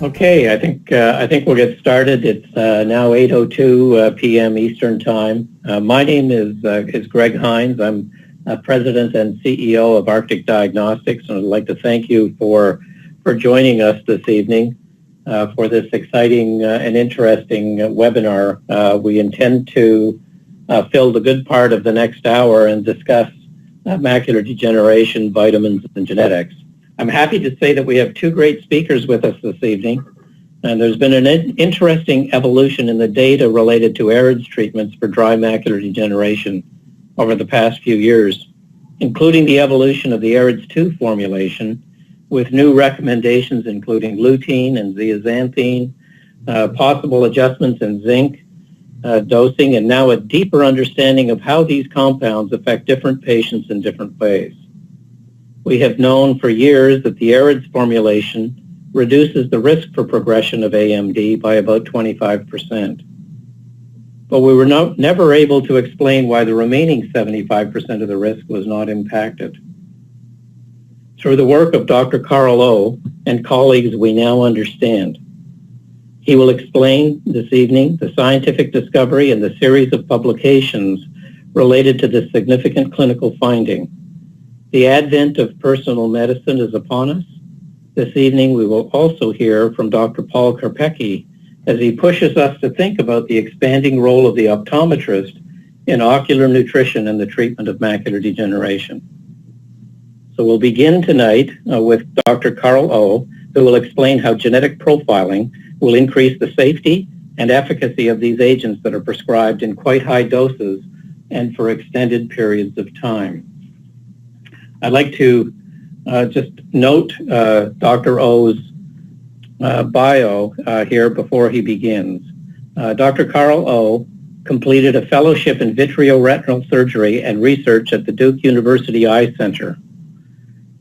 Okay, I think we'll get started. It's now 8:02 p.m. Eastern Time. My name is Greg Hines. I'm President and CEO of Arctic Diagnostics, and I'd like to thank you for joining us this evening for this exciting and interesting webinar. We intend to fill the good part of the next hour and discuss macular degeneration, vitamins, and genetics. I'm happy to say that we have two great speakers with us this evening, and there's been an interesting evolution in the data related to AREDS treatments for dry macular degeneration over the past few years, including the evolution of the AREDS 2 formulation with new recommendations including lutein and zeaxanthine, possible adjustments in zinc dosing, and now a deeper understanding of how these compounds affect different patients in different ways. We have known for years that the AREDS formulation reduces the risk for progression of AMD by about 25%. But we were never able to explain why the remaining 75% of the risk was not impacted. Through the work of Dr. Carl O. and colleagues, we now understand. He will explain this evening the scientific discovery and the series of publications related to this significant clinical finding. The advent of personal medicine is upon us. This evening, we will also hear from Dr. Paul Karpecki as he pushes us to think about the expanding role of the optometrist in ocular nutrition and the treatment of macular degeneration. So we'll begin tonight with Dr. Carl O., who will explain how genetic profiling will increase the safety and efficacy of these agents that are prescribed in quite high doses and for extended periods of time. I'd like to just note Dr. O's bio here before he begins. Dr. Carl O. completed a fellowship in vitreoretinal surgery and research at the Duke University Eye Center.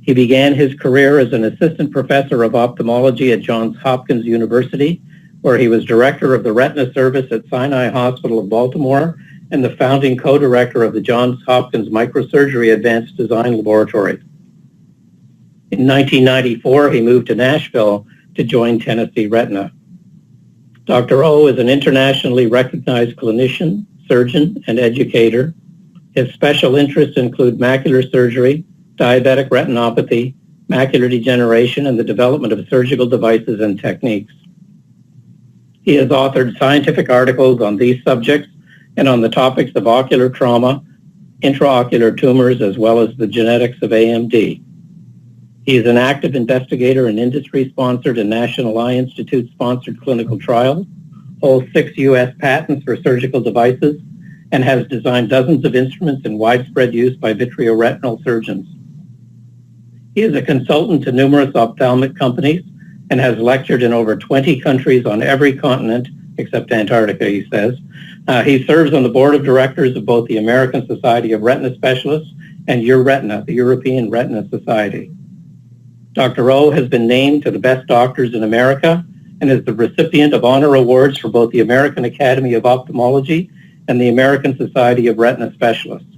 He began his career as an assistant professor of ophthalmology at Johns Hopkins University, where he was director of the retina service at Sinai Hospital of Baltimore and the founding co-director of the Johns Hopkins Microsurgery Advanced Design Laboratory. In 1994, he moved to Nashville to join Tennessee Retina. Dr. O is an internationally recognized clinician, surgeon, and educator. His special interests include macular surgery, diabetic retinopathy, macular degeneration, and the development of surgical devices and techniques. He has authored scientific articles on these subjects and on the topics of ocular trauma, intraocular tumors, as well as the genetics of AMD. He is an active investigator in industry-sponsored and National Eye Institute-sponsored clinical trials, holds 6 U.S. patents for surgical devices, and has designed dozens of instruments in widespread use by vitreoretinal surgeons. He is a consultant to numerous ophthalmic companies and has lectured in over 20 countries on every continent, except Antarctica, he says. He serves on the board of directors of both the American Society of Retina Specialists and EURETINA, the European Retina Society. Dr. O has been named to the Best Doctors in America and is the recipient of honor awards for both the American Academy of Ophthalmology and the American Society of Retina Specialists.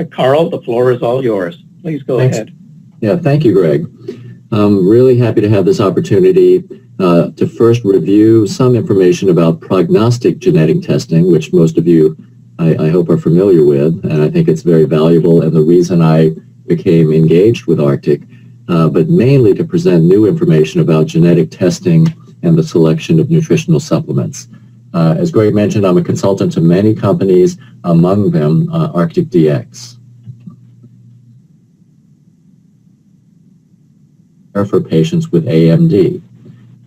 Carl, the floor is all yours. Please go ahead. Yeah, thank you, Greg. I'm really happy to have this opportunity to first review some information about prognostic genetic testing, which most of you, I hope, are familiar with, and I think it's very valuable and the reason I became engaged with Arctic, but mainly to present new information about genetic testing and the selection of nutritional supplements. As Greg mentioned, I'm a consultant to many companies, among them Arctic DX. For patients with AMD?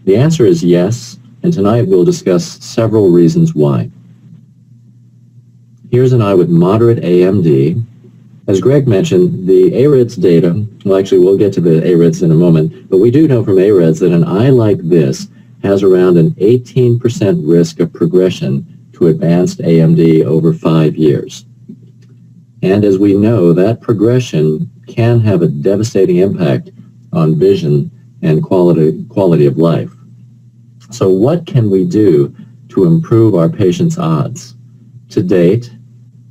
The answer is yes, and tonight we'll discuss several reasons why. Here's an eye with moderate AMD. As Greg mentioned, the AREDS data, well actually we'll get to the AREDS in a moment, but we do know from AREDS that an eye like this has around an 18% risk of progression to advanced AMD over 5 years. And as we know, that progression can have a devastating impact on vision and quality of life. So what can we do to improve our patients' odds? To date,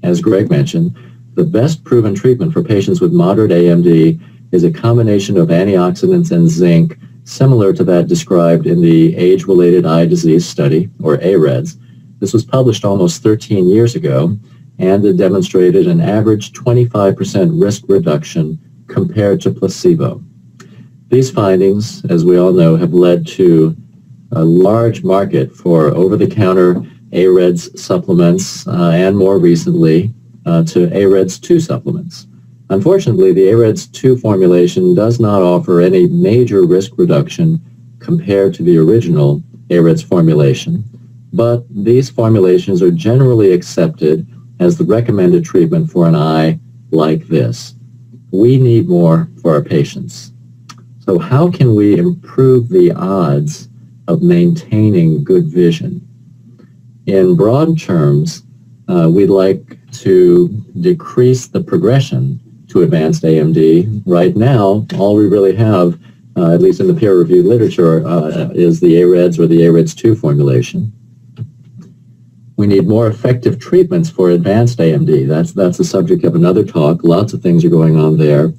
as Greg mentioned, the best proven treatment for patients with moderate AMD is a combination of antioxidants and zinc similar to that described in the age-related eye disease study, or AREDS. This was published almost 13 years ago, and it demonstrated an average 25% risk reduction compared to placebo. These findings, as we all know, have led to a large market for over-the-counter AREDS supplements, and more recently to AREDS 2 supplements. Unfortunately, the AREDS 2 formulation does not offer any major risk reduction compared to the original AREDS formulation, but these formulations are generally accepted as the recommended treatment for an eye like this. We need more for our patients. So how can we improve the odds of maintaining good vision? In broad terms, we'd like to decrease the progression to advanced AMD. Right now, all we really have, at least in the peer-reviewed literature, is the AREDS or the AREDS 2 formulation. We need more effective treatments for advanced AMD. That's the subject of another talk. Lots of things are going on there.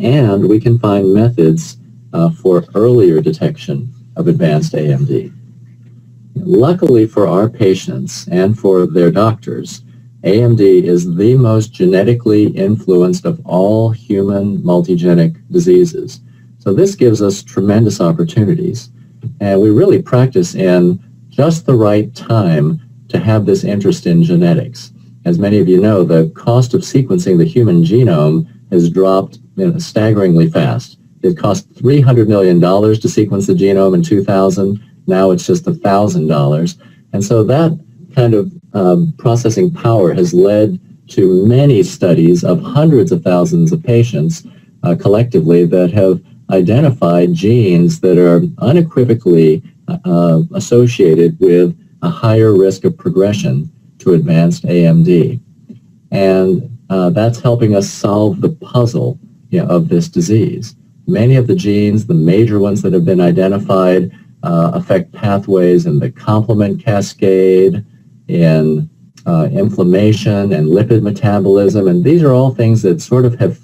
And we can find methods for earlier detection of advanced AMD. Luckily for our patients and for their doctors, AMD is the most genetically influenced of all human multigenic diseases. So this gives us tremendous opportunities. And we really practice in just the right time to have this interest in genetics. As many of you know, the cost of sequencing the human genome has dropped staggeringly fast. It cost $300 million to sequence the genome in 2000. Now it's just $1,000. And so that kind of processing power has led to many studies of hundreds of thousands of patients collectively that have identified genes that are unequivocally associated with a higher risk of progression to advanced AMD. And that's helping us solve the puzzle of this disease. Many of the genes, the major ones that have been identified, affect pathways in the complement cascade, in inflammation and lipid metabolism, and these are all things that sort of have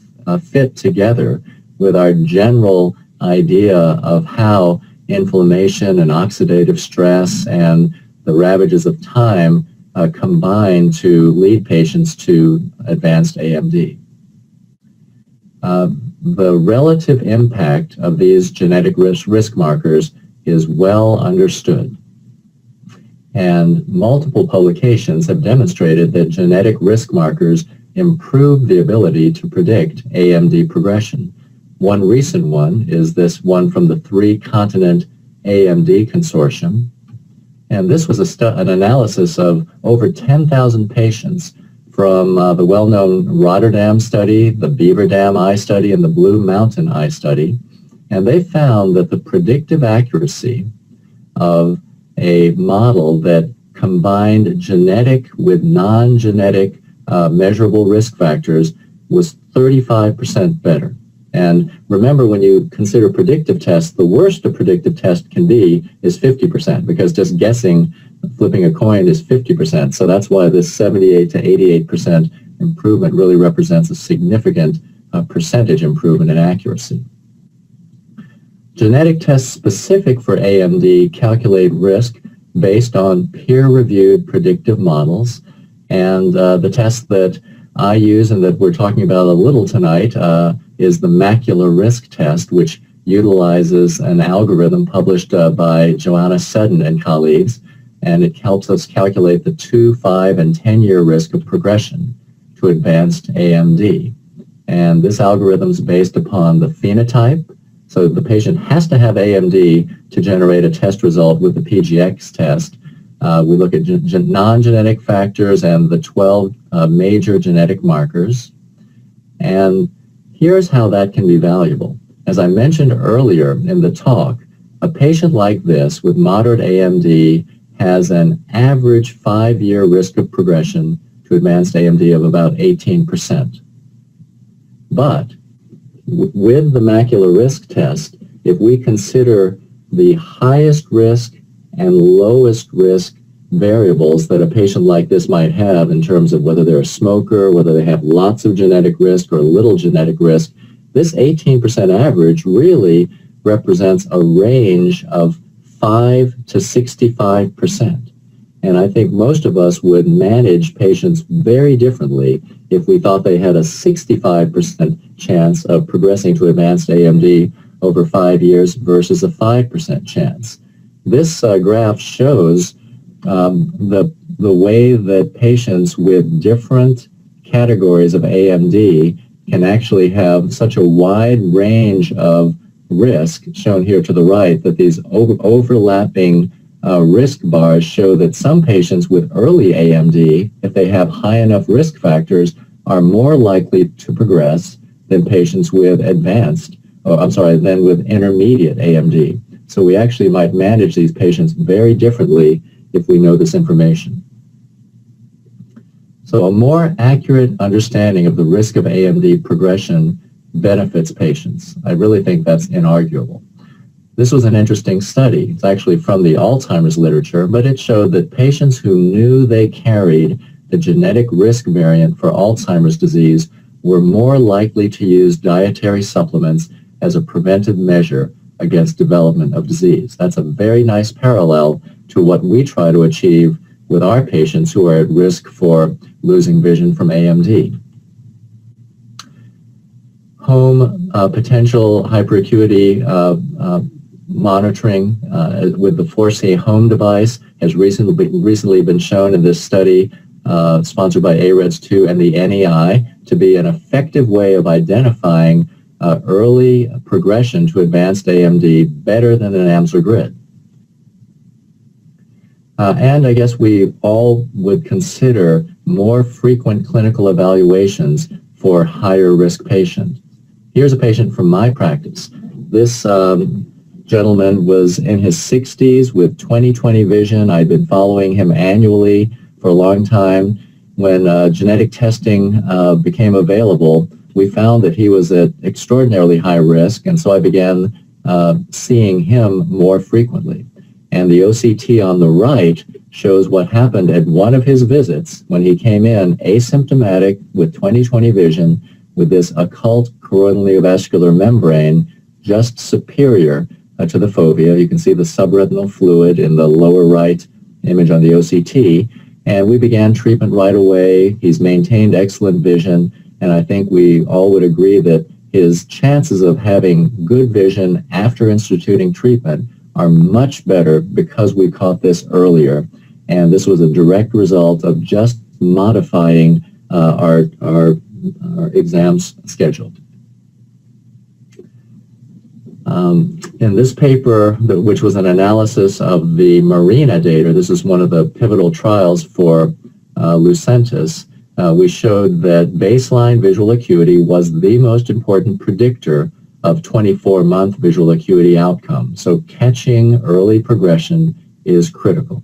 fit together with our general idea of how inflammation and oxidative stress and the ravages of time combine to lead patients to advanced AMD. The relative impact of these genetic risk markers is well understood. And multiple publications have demonstrated that genetic risk markers improve the ability to predict AMD progression. One recent one is this one from the 3-continent AMD Consortium. And this was an analysis of over 10,000 patients from the well-known Rotterdam study, the Beaver Dam Eye Study, and the Blue Mountain Eye Study. And they found that the predictive accuracy of a model that combined genetic with non-genetic measurable risk factors was 35% better. And remember, when you consider predictive tests, the worst a predictive test can be is 50%, because just guessing, flipping a coin is 50%. So that's why this 78 to 88% improvement really represents a significant percentage improvement in accuracy. Genetic tests specific for AMD calculate risk based on peer-reviewed predictive models, and the test that I use and that we're talking about a little tonight is the macular risk test, which utilizes an algorithm published by Joanna Seddon and colleagues, and it helps us calculate the 2, 5, and 10-year risk of progression to advanced AMD. And this algorithm is based upon the phenotype. So the patient has to have AMD to generate a test result with the PGX test. We look at non-genetic factors and the 12 major genetic markers. And here's how that can be valuable. As I mentioned earlier in the talk, a patient like this with moderate AMD has an average 5-year risk of progression to advanced AMD of about 18%. But with the macular risk test, if we consider the highest risk and lowest risk variables that a patient like this might have in terms of whether they're a smoker, whether they have lots of genetic risk or little genetic risk, this 18% average really represents a range of 5 to 65%. And I think most of us would manage patients very differently if we thought they had a 65% chance of progressing to advanced AMD over 5 years versus a 5% chance. This graph shows the way that patients with different categories of AMD can actually have such a wide range of risk, shown here to the right, that these overlapping risk bars show that some patients with early AMD, if they have high enough risk factors, are more likely to progress than patients with than with intermediate AMD. So we actually might manage these patients very differently if we know this information. So a more accurate understanding of the risk of AMD progression benefits patients. I really think that's inarguable. This was an interesting study. It's actually from the Alzheimer's literature, but it showed that patients who knew they carried the genetic risk variant for Alzheimer's disease were more likely to use dietary supplements as a preventive measure against development of disease. That's a very nice parallel to what we try to achieve with our patients who are at risk for losing vision from AMD. Home potential hyperacuity monitoring with the 4C Home device has recently been shown in this study sponsored by AREDS2 and the NEI to be an effective way of identifying early progression to advanced AMD better than an Amsler grid. And I guess we all would consider more frequent clinical evaluations for higher risk patients. Here's a patient from my practice. This gentleman was in his 60s with 20/20 vision. I'd been following him annually for a long time. When genetic testing became available, we found that he was at extraordinarily high risk, and so I began seeing him more frequently. And the OCT on the right shows what happened at one of his visits when he came in asymptomatic with 20/20 vision with this occult choroidal neovascular membrane just superior to the fovea. You can see the subretinal fluid in the lower right image on the OCT. And we began treatment right away. He's maintained excellent vision. And I think we all would agree that his chances of having good vision after instituting treatment are much better because we caught this earlier. And this was a direct result of just modifying our exams scheduled. In this paper, which was an analysis of the MARINA data, this is one of the pivotal trials for Lucentis, we showed that baseline visual acuity was the most important predictor of 24-month visual acuity outcome. So catching early progression is critical.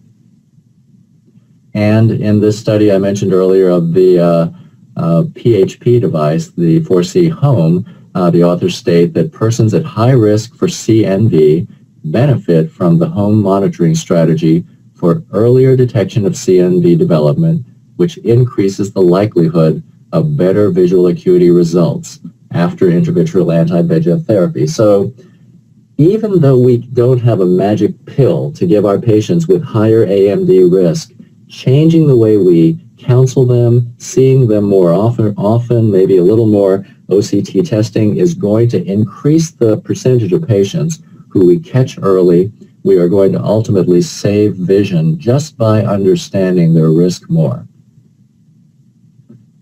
And in this study I mentioned earlier of the PHP device, the 4C Home, the authors state that persons at high risk for CNV benefit from the home monitoring strategy for earlier detection of CNV development, which increases the likelihood of better visual acuity results after intravitreal anti-VEGF therapy. So even though we don't have a magic pill to give our patients with higher AMD risk, changing the way we counsel them, seeing them more often, maybe a little more OCT testing is going to increase the percentage of patients who we catch early. We are going to ultimately save vision just by understanding their risk more.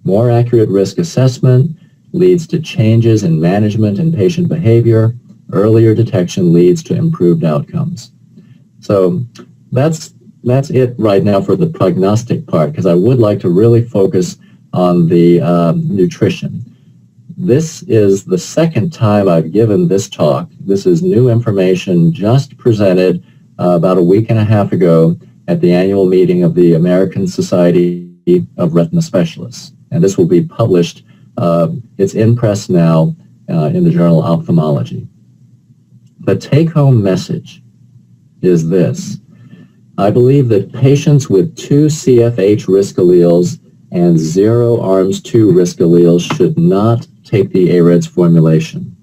More accurate risk assessment leads to changes in management and patient behavior. Earlier detection leads to improved outcomes. So that's it right now for the prognostic part, because I would like to really focus on the nutrition. This is the second time I've given this talk. This is new information just presented about a week and a half ago at the annual meeting of the American Society of Retina Specialists. And this will be published, it's in press now in the journal Ophthalmology. The take-home message is this. I believe that patients with 2 CFH risk alleles and 0 ARMS2 risk alleles should not take the AREDS formulation.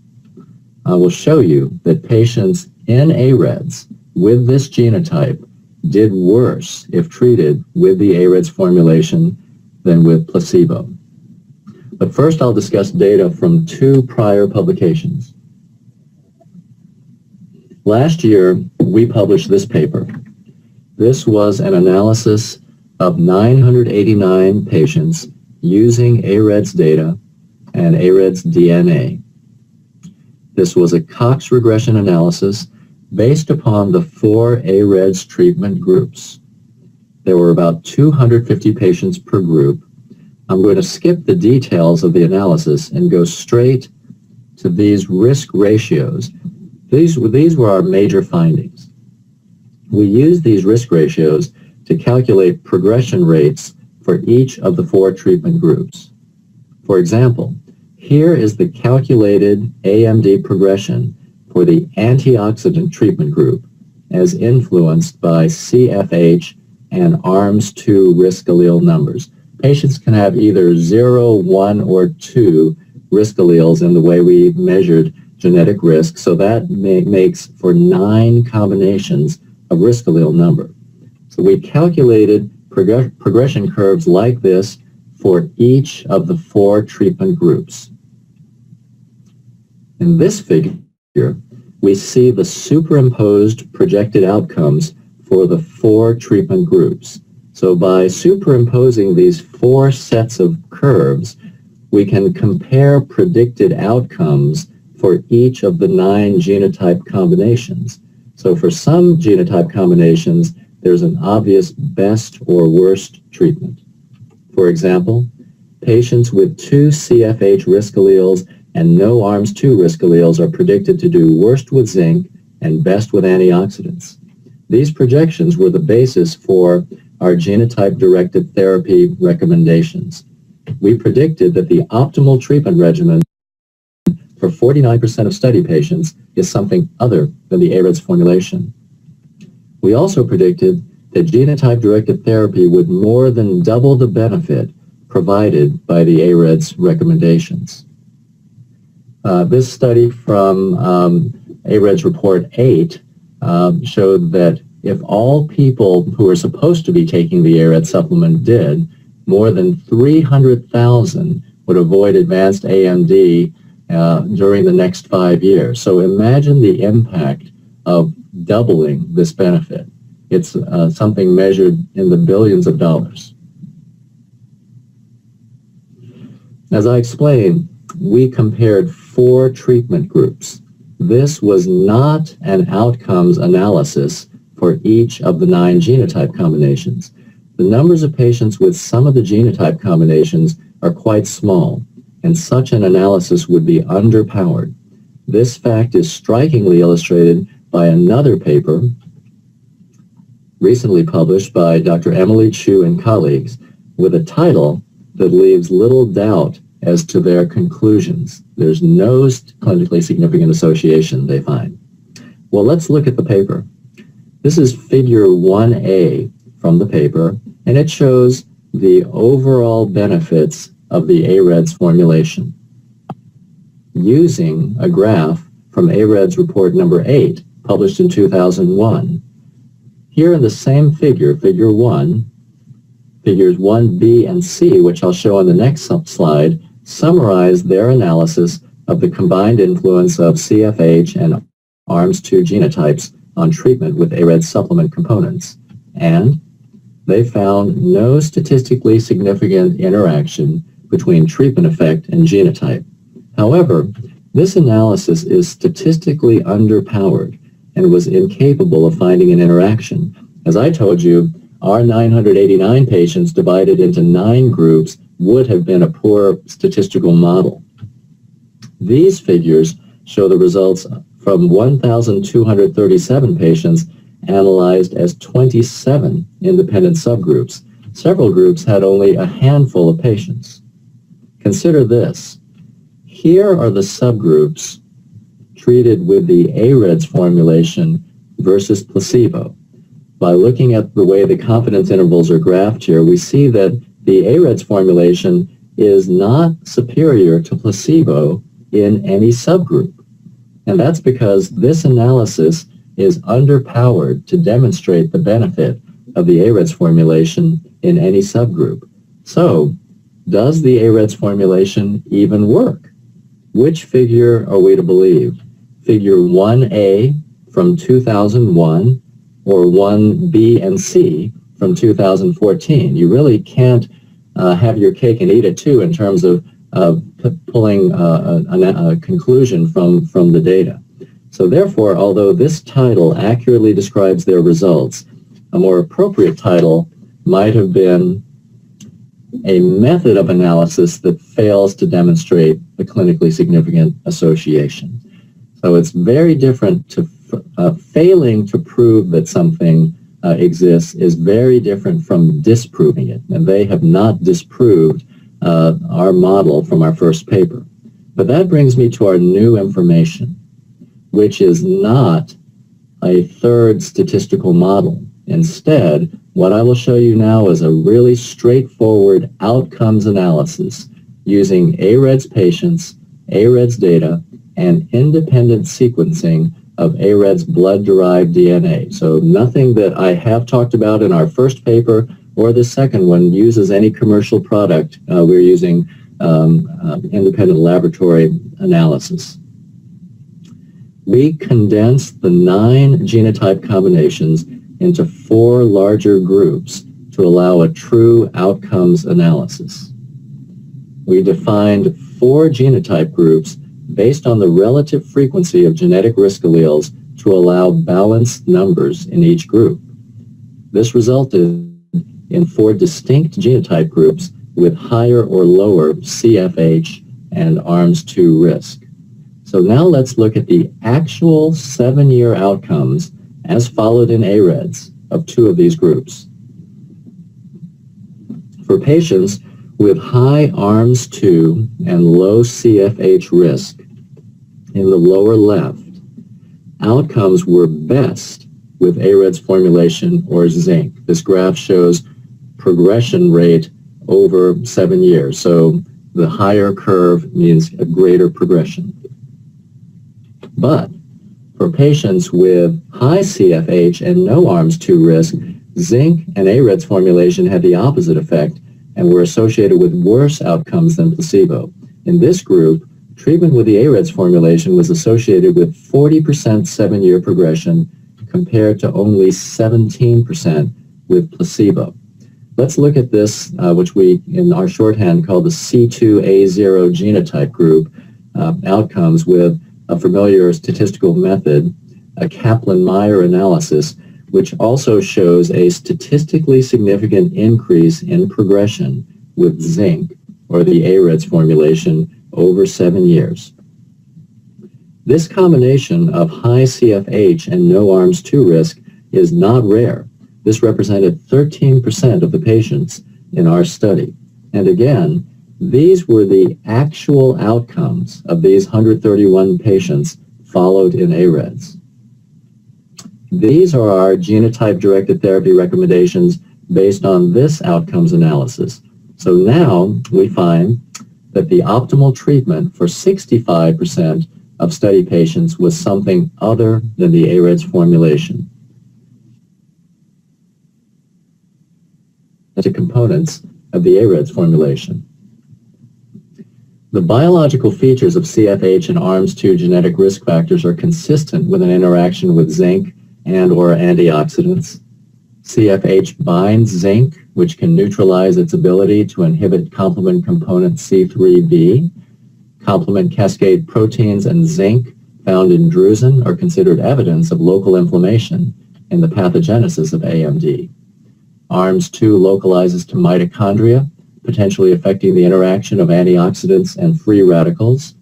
I will show you that patients in AREDS with this genotype did worse if treated with the AREDS formulation than with placebo. But first I'll discuss data from 2 prior publications. Last year, we published this paper. This was an analysis of 989 patients using AREDS data and AREDS DNA. This was a Cox regression analysis based upon the 4 AREDS treatment groups. There were about 250 patients per group. I'm going to skip the details of the analysis and go straight to these risk ratios. These were our major findings. We used these risk ratios to calculate progression rates for each of the 4 treatment groups. For example, here is the calculated AMD progression for the antioxidant treatment group as influenced by CFH and ARMS2 risk allele numbers. Patients can have either 0, 1, or 2 risk alleles in the way we measured genetic risk, so that makes for 9 combinations of risk allele number. So we calculated progression curves like this for each of the 4 treatment groups. In this figure, we see the superimposed projected outcomes for the 4 treatment groups. So by superimposing these 4 sets of curves, we can compare predicted outcomes for each of the 9 genotype combinations. So for some genotype combinations, there's an obvious best or worst treatment. For example, patients with 2 CFH risk alleles and no ARMS2 risk alleles are predicted to do worst with zinc and best with antioxidants. These projections were the basis for our genotype-directed therapy recommendations. We predicted that the optimal treatment regimen for 49% of study patients is something other than the AREDS formulation. We also predicted that genotype-directed therapy would more than double the benefit provided by the AREDS recommendations. This study from AREDS Report 8 showed that if all people who are supposed to be taking the AREDS supplement did, more than 300,000 would avoid advanced AMD during the next 5 years. So imagine the impact of doubling this benefit. It's something measured in the billions of dollars. As I explained, we compared 4 treatment groups. This was not an outcomes analysis for each of the 9 genotype combinations. The numbers of patients with some of the genotype combinations are quite small, and such an analysis would be underpowered. This fact is strikingly illustrated by another paper recently published by Dr. Emily Chu and colleagues with a title that leaves little doubt as to their conclusions. There's no clinically significant association they find. Well, let's look at the paper. This is figure 1A from the paper, and it shows the overall benefits of the AREDS formulation using a graph from AREDS report number 8, published in 2001. Here in the same figure, figure 1, figures 1B and C, which I'll show on the next slide, summarize their analysis of the combined influence of CFH and ARMS2 genotypes on treatment with AREDS supplement components. And they found no statistically significant interaction between treatment effect and genotype. However, this analysis is statistically underpowered and was incapable of finding an interaction. As I told you, our 989 patients divided into 9 groups would have been a poor statistical model. These figures show the results from 1,237 patients analyzed as 27 independent subgroups. Several groups had only a handful of patients. Consider this. Here are the subgroups treated with the AREDS formulation versus placebo. By looking at the way the confidence intervals are graphed here, we see that the AREDS formulation is not superior to placebo in any subgroup. And that's because this analysis is underpowered to demonstrate the benefit of the AREDS formulation in any subgroup. So, does the AREDS formulation even work? Which figure are we to believe? Figure 1A from 2001 or 1B and C from 2014? You really can't have your cake and eat it too in terms of pulling a conclusion from the data. So therefore, although this title accurately describes their results, a more appropriate title might have been a method of analysis that fails to demonstrate a clinically significant association. So it's very different to failing to prove that something exists is very different from disproving it. And they have not disproved our model from our first paper. But that brings me to our new information, which is not a third statistical model. Instead, what I will show you now is a really straightforward outcomes analysis using AREDS patients, AREDS data, and independent sequencing of AREDS blood-derived DNA. So nothing that I have talked about in our first paper or the second one uses any commercial product. We're using independent laboratory analysis. We condensed the 9 genotype combinations into 4 larger groups to allow a true outcomes analysis. We defined 4 genotype groups based on the relative frequency of genetic risk alleles to allow balanced numbers in each group. This resulted in 4 distinct genotype groups with higher or lower CFH and ARMS2 risk. So now let's look at the actual 7-year outcomes as followed in AREDS of 2 of these groups. For patients with high ARMS2 and low CFH risk, in the lower left, outcomes were best with AREDS formulation or zinc. This graph shows progression rate over 7 years. So the higher curve means a greater progression. But for patients with high CFH and no ARMS2 risk, zinc and AREDS formulation had the opposite effect and were associated with worse outcomes than placebo. In this group, treatment with the AREDS formulation was associated with 40% 7-year progression compared to only 17% with placebo. Let's look at this, which we in our shorthand call the C2A0 genotype group, outcomes with a familiar statistical method, a Kaplan-Meier analysis, which also shows a statistically significant increase in progression with zinc or the AREDS formulation over 7 years. This combination of high CFH and no ARMS2 risk is not rare. This represented 13% of the patients in our study. And again, these were the actual outcomes of these 131 patients followed in AREDS. These are our genotype-directed therapy recommendations based on this outcomes analysis. So now we find that the optimal treatment for 65% of study patients was something other than the AREDS formulation. To components of the AREDS formulation. The biological features of CFH and ARMS2 genetic risk factors are consistent with an interaction with zinc and or antioxidants. CFH binds zinc, which can neutralize its ability to inhibit complement component C3b. Complement cascade proteins and zinc found in drusen are considered evidence of local inflammation in the pathogenesis of AMD. ARMS2 localizes to mitochondria, potentially affecting the interaction of antioxidants and free radicals.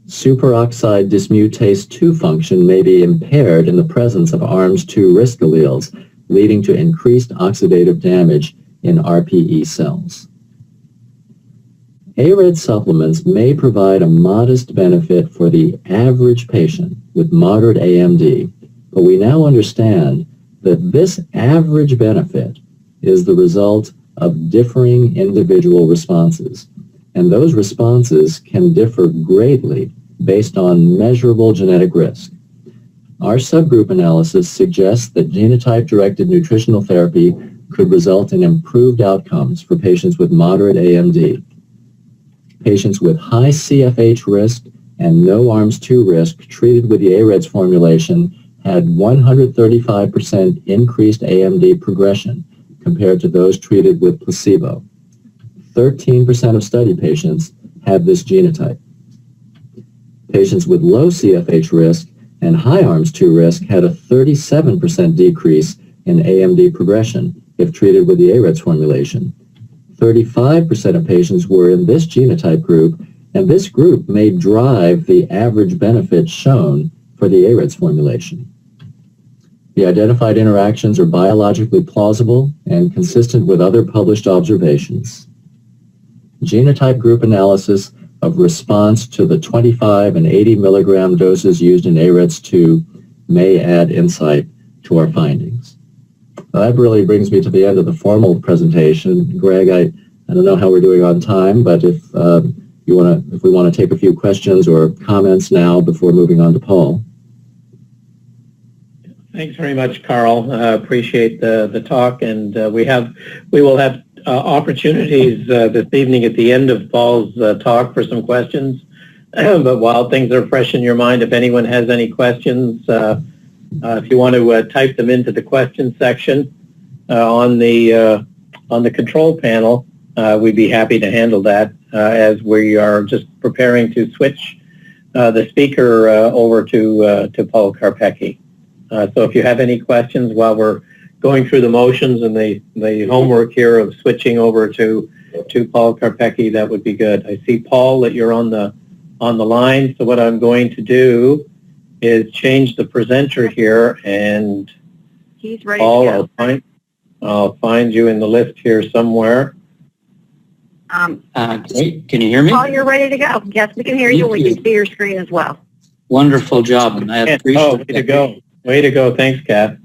Superoxide dismutase 2 function may be impaired in the presence of ARMS2 risk alleles, leading to increased oxidative damage in RPE cells. AREDS supplements may provide a modest benefit for the average patient with moderate AMD, but we now understand that this average benefit is the result of differing individual responses, and those responses can differ greatly based on measurable genetic risk. Our subgroup analysis suggests that genotype-directed nutritional therapy could result in improved outcomes for patients with moderate AMD. Patients with high CFH risk and no ARMS 2 risk treated with the AREDS formulation had 135% increased AMD progression compared to those treated with placebo. 13% of study patients had this genotype. Patients with low CFH risk and high ARMS 2 risk had a 37% decrease in AMD progression if treated with the AREDS formulation. 35% of patients were in this genotype group, and this group may drive the average benefit shown for the AREDS formulation. The identified interactions are biologically plausible and consistent with other published observations. Genotype group analysis of response to the 25 and 80 milligram doses used in AREDS 2 may add insight to our findings. That really brings me to the end of the formal presentation. Greg, I don't know how we're doing on time, but if we want to take a few questions or comments now before moving on to Paul. Thanks very much, Carl. Appreciate the talk, and we will have opportunities this evening at the end of Paul's talk for some questions. But while things are fresh in your mind, if anyone has any questions, if you want to type them into the question section on the control panel, we'd be happy to handle that as we are just preparing to switch the speaker over to Paul Karpecki. So if you have any questions while we're going through the motions and the homework here of switching over to Paul Karpecki, that would be good. I see, Paul, that you're on the line. So what I'm going to do is change the presenter here, and he's ready Paul, to go. I'll find you in the list here somewhere. Great. Can you hear me? Paul, you're ready to go. Yes, we can hear you. We can see your screen as well. Wonderful job, and I appreciate way to go. Way to go. Thanks, Kath.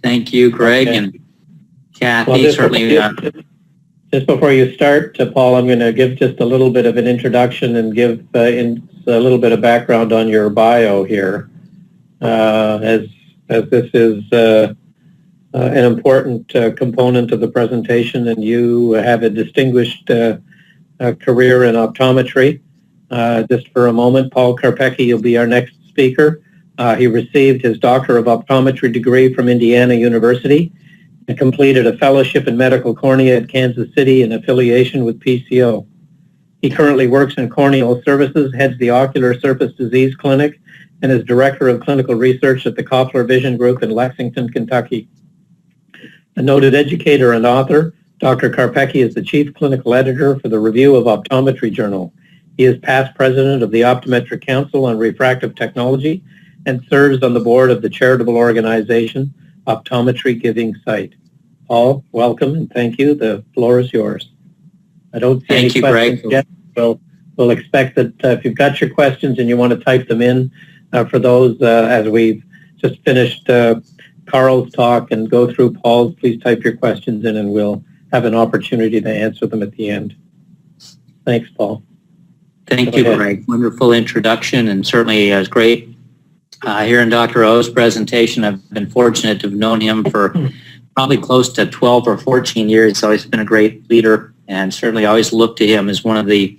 Thank you, Greg, Okay. And Kathy. Well, Certainly. Just before you start, Paul, I'm going to give just a little bit of an introduction and give a little bit of background on your bio here, as this is an important component of the presentation, and you have a distinguished career in optometry. Just for a moment, Paul Karpecki, you'll be our next speaker. He received his Doctor of Optometry degree from Indiana University and completed a fellowship in medical cornea at Kansas City in affiliation with PCO. He currently works in corneal services, heads the Ocular Surface Disease Clinic, and is Director of Clinical Research at the Koppler Vision Group in Lexington, Kentucky. A noted educator and author, Dr. Karpecki is the Chief Clinical Editor for the Review of Optometry Journal. He is past President of the Optometric Council on Refractive Technology and serves on the board of the charitable organization Optometry Giving Site. Paul, welcome and thank you. The floor is yours. I don't see any questions yet. We'll expect that if you've got your questions and you want to type them in for those as we've just finished Carl's talk and go through Paul's, please type your questions in and we'll have an opportunity to answer them at the end. Thanks, Paul. Thank you, Greg. Wonderful introduction, and certainly as great. Hearing Dr. O's presentation, I've been fortunate to have known him for probably close to 12 or 14 years. So he's been a great leader, and certainly always looked to him as one of the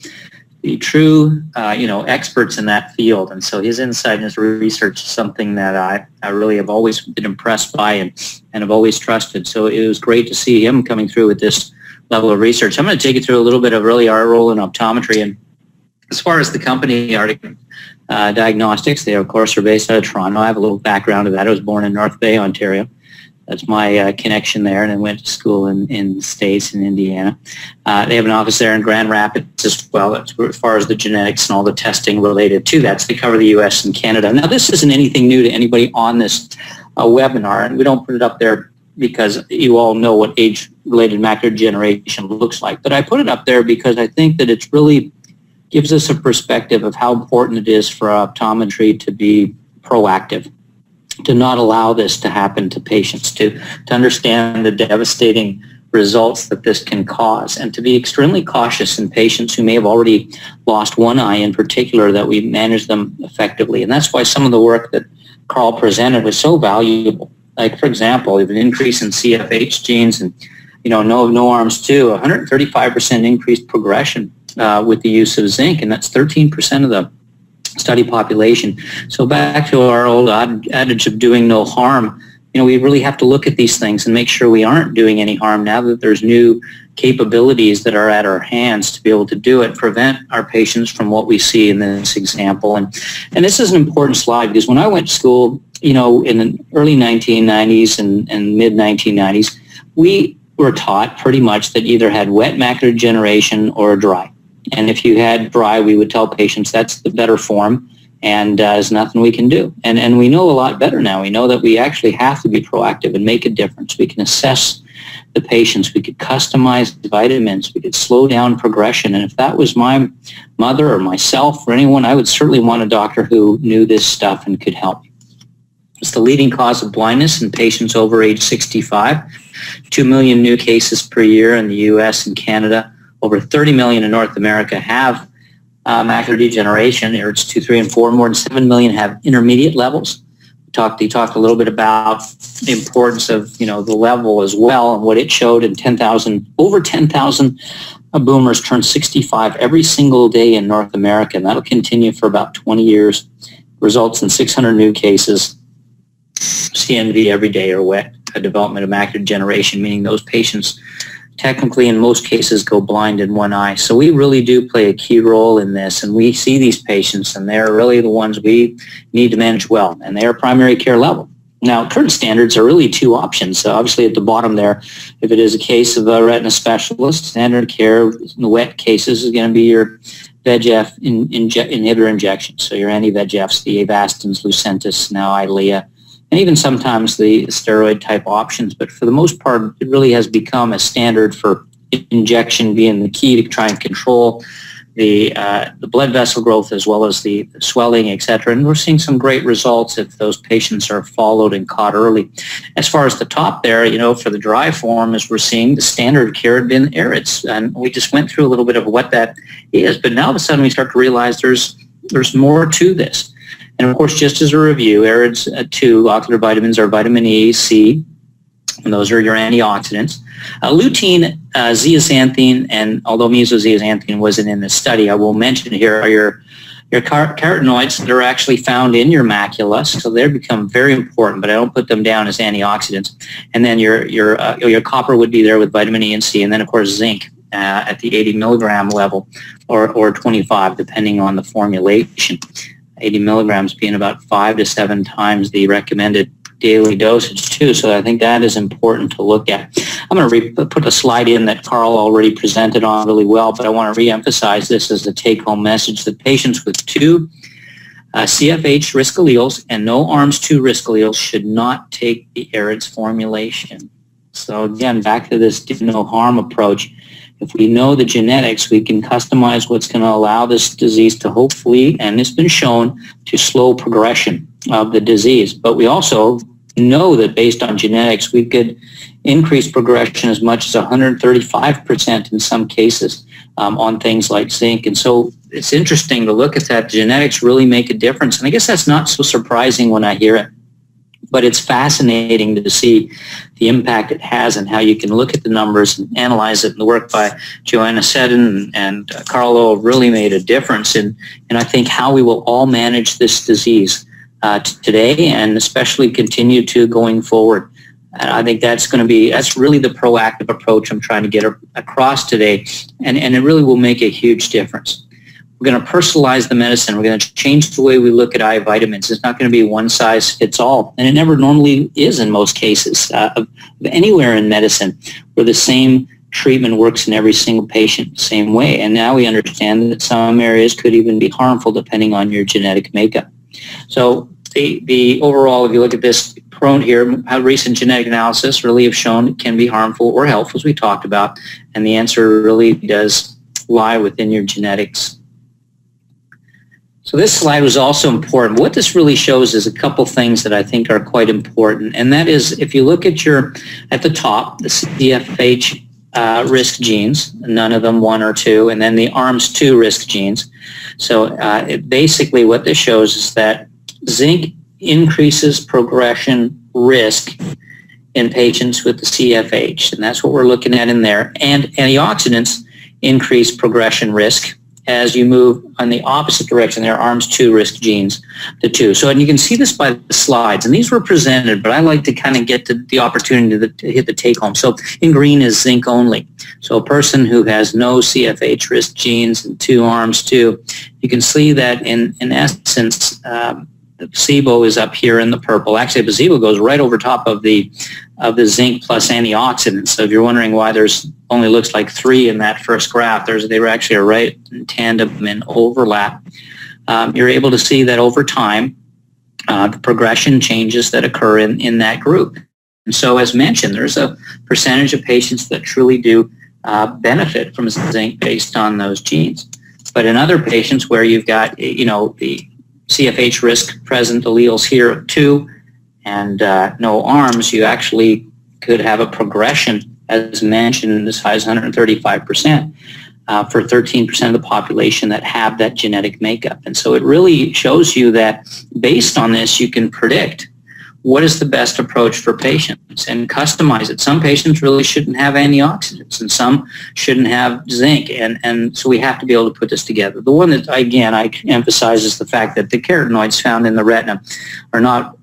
true, experts in that field. And so his insight and his research is something that I really have always been impressed by and have always trusted. So it was great to see him coming through with this level of research. I'm going to take you through a little bit of really our role in optometry. And as far as the company, Arctic Diagnostics, they of course are based out of Toronto. I have a little background of that. I was born in North Bay, Ontario. That's my connection there, and I went to school in the States, in Indiana. They have an office there in Grand Rapids as well, as far as the genetics and all the testing related to that. So they cover the U.S. and Canada. Now, this isn't anything new to anybody on this webinar, and we don't put it up there because you all know what age-related macular degeneration looks like. But I put it up there because I think that it's really gives us a perspective of how important it is for optometry to be proactive, to not allow this to happen to patients, to understand the devastating results that this can cause, and to be extremely cautious in patients who may have already lost one eye in particular, that we manage them effectively. And that's why some of the work that Carl presented was so valuable. Like, for example, we have an increase in CFH genes and, no arms too, 135% increased progression with the use of zinc, and that's 13% of the study population. So back to our old adage of doing no harm, we really have to look at these things and make sure we aren't doing any harm now that there's new capabilities that are at our hands to be able to do it, prevent our patients from what we see in this example. And this is an important slide because when I went to school, in the early 1990s and mid 1990s, we were taught pretty much that either had wet macular degeneration or dry. And if you had dry, we would tell patients that's the better form, and there's nothing we can do. And we know a lot better now. We know that we actually have to be proactive and make a difference. We can assess the patients. We could customize vitamins. We could slow down progression. And if that was my mother or myself or anyone, I would certainly want a doctor who knew this stuff and could help. It's the leading cause of blindness in patients over age 65. 2 million new cases per year in the U.S. and Canada. Over 30 million in North America have macular degeneration, AREDS 2, 3, and 4. More than 7 million have intermediate levels. He talked a little bit about the importance of, the level as well and what it showed in over 10,000 boomers turn 65 every single day in North America, and that'll continue for about 20 years. Results in 600 new cases. CNV every day or wet development of macular degeneration, meaning those patients technically in most cases go blind in one eye. So we really do play a key role in this, and we see these patients, and they're really the ones we need to manage well, and they are primary care level. Now, current standards are really two options. So obviously at the bottom there, if it is a case of a retina specialist, standard care in the wet cases is going to be your VEGF inhibitor injections. So your anti-VEGFs, the Avastins, Lucentis, now Eylea, and even sometimes the steroid type options. But for the most part, it really has become a standard for injection being the key to try and control the blood vessel growth as well as the swelling, et cetera. And we're seeing some great results if those patients are followed and caught early. As far as the top there, for the dry form, as we're seeing, the standard care had been AREDS. And we just went through a little bit of what that is. But now all of a sudden we start to realize there's more to this. And of course, just as a review, AREDS 2 ocular vitamins are vitamin E, C, and those are your antioxidants. Lutein, zeaxanthine, and although mesozeaxanthine wasn't in this study, I will mention here are your carotenoids that are actually found in your macula, so they become very important, but I don't put them down as antioxidants. And then your copper would be there with vitamin E and C, and then of course zinc at the 80 milligram level or 25, depending on the formulation. 80 milligrams being about 5 to 7 times the recommended daily dosage too. So I think that is important to look at. I'm going to put a slide in that Carl already presented on really well, but I want to reemphasize this as the take-home message that patients with 2 CFH risk alleles and no ARMS 2 risk alleles should not take the AREDS formulation. So again, back to this do no harm approach. If we know the genetics, we can customize what's going to allow this disease to hopefully, and it's been shown, to slow progression of the disease. But we also know that based on genetics, we could increase progression as much as 135% in some cases on things like zinc. And so it's interesting to look at that. Genetics really make a difference. And I guess that's not so surprising when I hear it. But it's fascinating to see the impact it has and how you can look at the numbers and analyze it. And the work by Joanna Seddon and Carlo really made a difference in I think how we will all manage this disease today and especially continue to going forward. And I think that's really the proactive approach I'm trying to get across today. And it really will make a huge difference. We're going to personalize the medicine. We're going to change the way we look at eye vitamins. It's not going to be one size fits all. And it never normally is in most cases of anywhere in medicine where the same treatment works in every single patient the same way. And now we understand that some areas could even be harmful depending on your genetic makeup. So the overall, if you look at this prone here, how recent genetic analysis really have shown it can be harmful or helpful, as we talked about. And the answer really does lie within your genetics. So this slide was also important. What this really shows is a couple things that I think are quite important, and that is if you look at the top, the CFH risk genes, none of them 1 or 2, and then the ARMS2 risk genes. So basically what this shows is that zinc increases progression risk in patients with the CFH, and that's what we're looking at in there. And antioxidants increase progression risk as you move on the opposite direction. There are ARMS2 risk genes, the 2. So, and you can see this by the slides, and these were presented, but I like to kind of get to the opportunity to hit the take home. So in green is zinc only. So a person who has no CFH risk genes and 2 ARMS2, you can see that in essence, the placebo is up here in the purple. Actually, the placebo goes right over top of the zinc plus antioxidants. So if you're wondering why there's only looks like 3 in that first graph, they were actually right in tandem and overlap. You're able to see that over time, the progression changes that occur in that group. And so as mentioned, there's a percentage of patients that truly do benefit from zinc based on those genes. But in other patients where you've got, the CFH risk present alleles here of 2 and no ARMS, you actually could have a progression, as mentioned, as high as 135% for 13% of the population that have that genetic makeup. And so it really shows you that based on this, you can predict what is the best approach for patients and customize it. Some patients really shouldn't have antioxidants and some shouldn't have zinc. And so we have to be able to put this together. The one that, again, I emphasize is the fact that the carotenoids found in the retina are not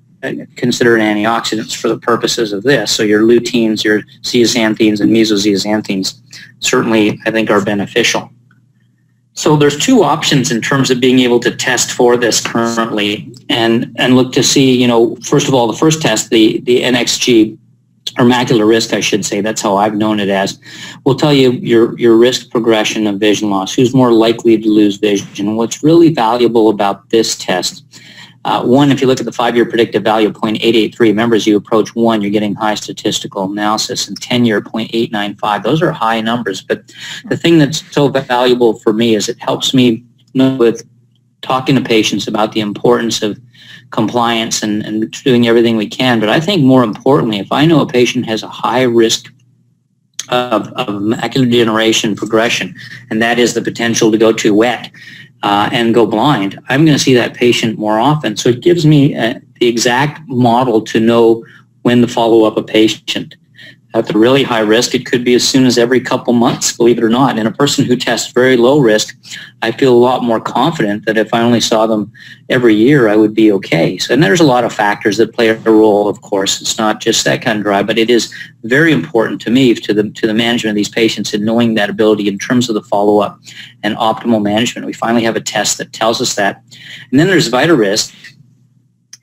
considered antioxidants for the purposes of this. So your luteins, your zeaxanthines, and mesozeaxanthines certainly, I think, are beneficial. So there's 2 options in terms of being able to test for this currently and look to see, first of all, the first test, the NXG, or macular risk, I should say, that's how I've known it as, will tell you your risk progression of vision loss, who's more likely to lose vision. What's really valuable about this test, one, if you look at the 5-year predictive value of 0.883, remember as you approach 1, you're getting high statistical analysis, and 10-year 0.895. Those are high numbers, but the thing that's so valuable for me is it helps me know with talking to patients about the importance of compliance and doing everything we can. But I think more importantly, if I know a patient has a high risk of macular degeneration progression, and that is the potential to go too wet, and go blind, I'm going to see that patient more often. So it gives me the exact model to know when to follow up a patient. At the really high risk, it could be as soon as every couple months, believe it or not. And a person who tests very low risk, I feel a lot more confident that if I only saw them every year, I would be okay. So, and there's a lot of factors that play a role, of course. It's not just that kind of drive, but it is very important to me, to the management of these patients, and knowing that ability in terms of the follow-up and optimal management. We finally have a test that tells us that. And then there's VitaRisk,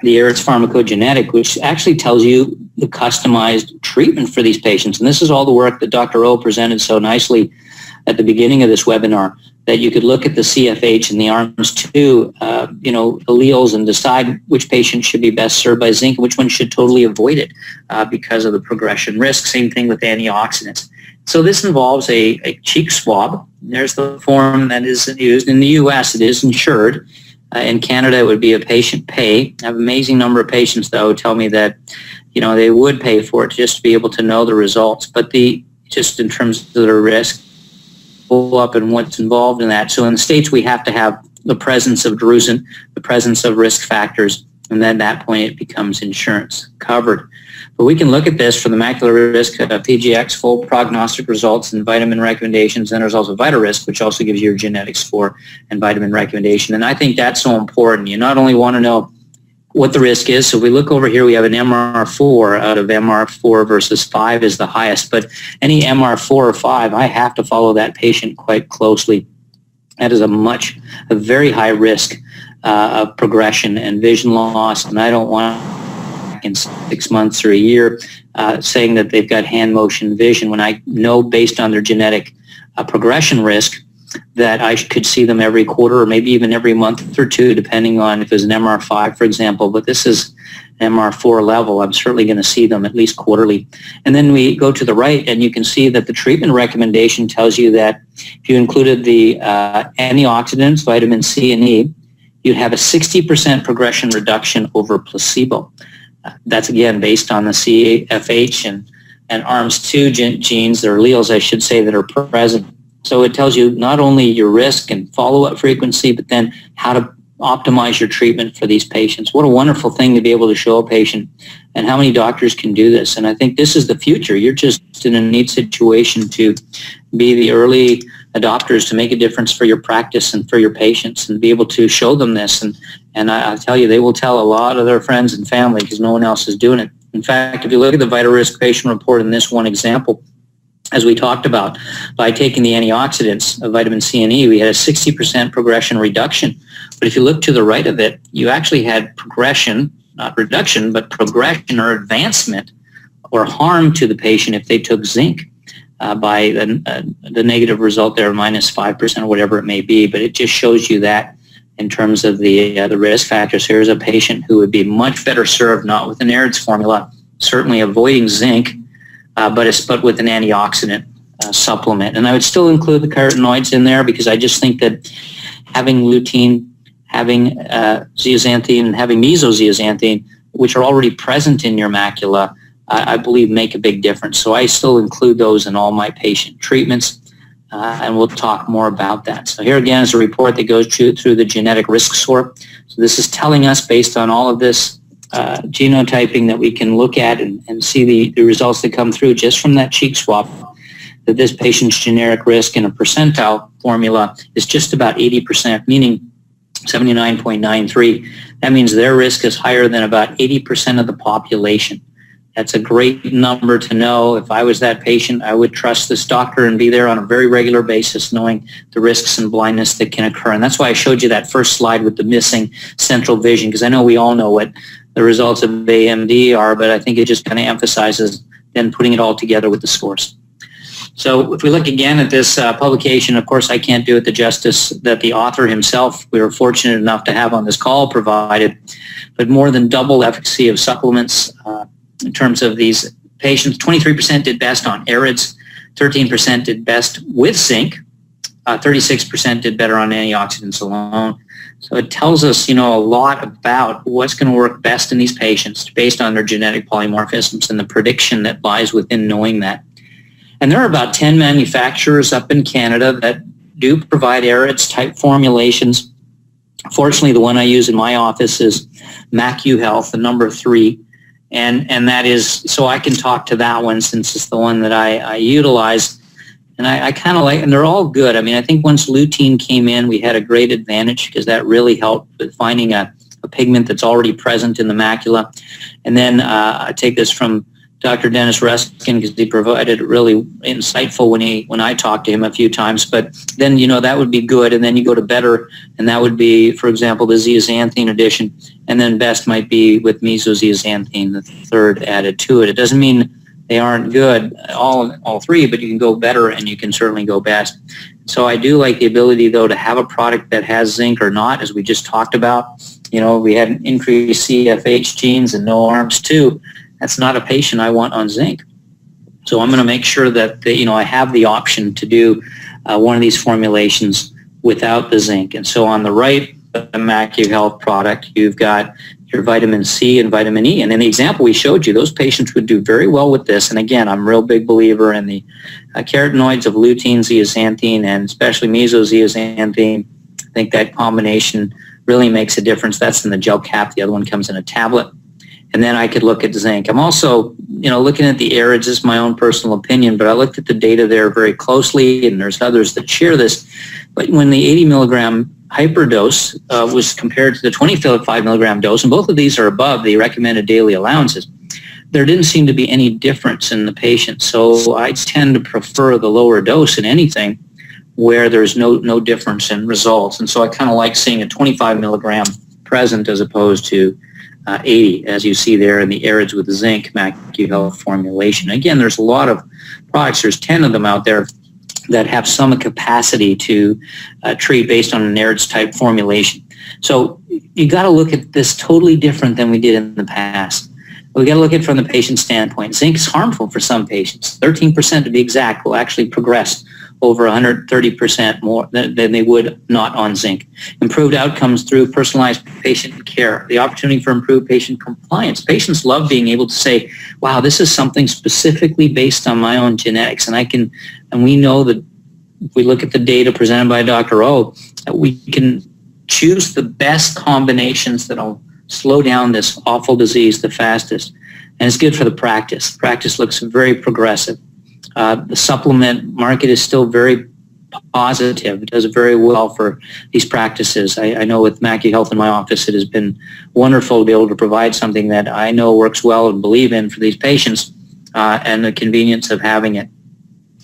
the AREDS pharmacogenetic, which actually tells you the customized treatment for these patients. And this is all the work that Dr. O presented so nicely at the beginning of this webinar, that you could look at the CFH and the ARMS2, alleles, and decide which patient should be best served by zinc and which one should totally avoid it because of the progression risk. Same thing with antioxidants. So this involves a cheek swab. There's the form that is used. In the U.S., it is insured. In Canada, it would be a patient pay. I have an amazing number of patients, though, tell me that, they would pay for it just to be able to know the results. But just in terms of the risk, pull up and what's involved in that. So in the States, we have to have the presence of drusen, the presence of risk factors, and then at that point, it becomes insurance covered. But we can look at this for the macular risk, PGX, full prognostic results, and vitamin recommendations. And there's also VitaRisk, which also gives you your genetic score and vitamin recommendation. And I think that's so important. You not only want to know what the risk is. So if we look over here, we have an MR4 out of MR4 versus 5 is the highest. But any MR4 or 5, I have to follow that patient quite closely. That is a very high risk of progression and vision loss. And I don't want in 6 months or a year saying that they've got hand motion vision when I know based on their genetic progression risk that I could see them every quarter or maybe even every month or 2, depending on if it's an MR5, for example. But this is MR4 level. I'm certainly going to see them at least quarterly. And then we go to the right, and you can see that the treatment recommendation tells you that if you included the antioxidants, vitamin C and E, you'd have a 60% progression reduction over placebo. That's again based on the CFH and ARMS2 genes, or alleles, I should say, that are present. So it tells you not only your risk and follow-up frequency, but then how to optimize your treatment for these patients. What a wonderful thing to be able to show a patient, and how many doctors can do this. And I think this is the future. You're just in a neat situation to be the early adopters to make a difference for your practice and for your patients, and be able to show them this. And I'll tell you, they will tell a lot of their friends and family because no one else is doing it. In fact, if you look at the vital risk patient report in this one example, as we talked about, by taking the antioxidants of vitamin C and E, we had a 60% progression reduction. But if you look to the right of it, you actually had progression, not reduction, but progression or advancement or harm to the patient if they took zinc by the negative result there, -5% or whatever it may be. But it just shows you that in terms of the risk factors. Here's a patient who would be much better served not with an AREDS formula, certainly avoiding zinc, but with an antioxidant supplement. And I would still include the carotenoids in there because I just think that having lutein, having zeaxanthine, and having mesozeaxanthine, which are already present in your macula, I believe make a big difference. So I still include those in all my patient treatments, and we'll talk more about that. So here again is a report that goes through the genetic risk score. So this is telling us, based on all of this genotyping that we can look at and see the results that come through just from that cheek swab, that this patient's generic risk in a percentile formula is just about 80%, meaning 79.93. That means their risk is higher than about 80% of the population. That's a great number to know. If I was that patient, I would trust this doctor and be there on a very regular basis, knowing the risks and blindness that can occur. And that's why I showed you that first slide with the missing central vision, because I know we all know what the results of AMD are, but I think it just kind of emphasizes then putting it all together with the scores. So if we look again at this publication, of course, I can't do it the justice that the author himself, we were fortunate enough to have on this call, provided, but more than double efficacy of supplements in terms of these patients. 23% did best on AREDS, 13% did best with zinc, 36% did better on antioxidants alone. So it tells us, a lot about what's going to work best in these patients based on their genetic polymorphisms and the prediction that lies within knowing that. And there are about 10 manufacturers up in Canada that do provide AREDS type formulations. Fortunately, the one I use in my office is MacuHealth, the number 3. And that is, so I can talk to that one since it's the one that I utilize. And I kind of like, and they're all good. I mean, I think once lutein came in, we had a great advantage because that really helped with finding a pigment that's already present in the macula. And then I take this from Dr. Dennis Ruskin because he provided it really insightful when I talked to him a few times. But then, that would be good. And then you go to better, and that would be, for example, the zeaxanthine addition. And then best might be with mesozeaxanthine, the third added to it. It doesn't mean they aren't good, all three, but you can go better and you can certainly go best. So I do like the ability, though, to have a product that has zinc or not, as we just talked about. We had increased CFH genes and no ARMS2. That's not a patient I want on zinc. So I'm going to make sure that I have the option to do one of these formulations without the zinc. And so on the right, the MacuHealth product, you've got your vitamin C and vitamin E. And in the example we showed you, those patients would do very well with this. And again, I'm a real big believer in the carotenoids of lutein, zeaxanthine, and especially mesozeaxanthine. I think that combination really makes a difference. That's in the gel cap. The other one comes in a tablet. And then I could look at zinc. I'm also, looking at the AREDS. This is my own personal opinion, but I looked at the data there very closely, and there's others that share this. But when the 80 milligram hyperdose was compared to the 25 milligram dose, and both of these are above the recommended daily allowances, there didn't seem to be any difference in the patient. So I tend to prefer the lower dose in anything where there's no difference in results. And so I kind of like seeing a 25 milligram present as opposed to 80, as you see there in the AREDS with the zinc MacuHealth formulation. Again, there's a lot of products. There's 10 of them out there that have some capacity to treat based on an AREDS type formulation. So you got to look at this totally different than we did in the past. We got to look at it from the patient standpoint. Zinc is harmful for some patients. 13% to be exact will actually progress over 130% more than they would not on zinc. Improved outcomes through personalized patient care, the opportunity for improved patient compliance. Patients love being able to say, wow, this is something specifically based on my own genetics. And we know that if we look at the data presented by Dr. O, that we can choose the best combinations that'll slow down this awful disease the fastest. And it's good for the practice. Practice looks very progressive. The supplement market is still very positive. It does very well for these practices. I know with MacuHealth in my office, it has been wonderful to be able to provide something that I know works well and believe in for these patients, and the convenience of having it.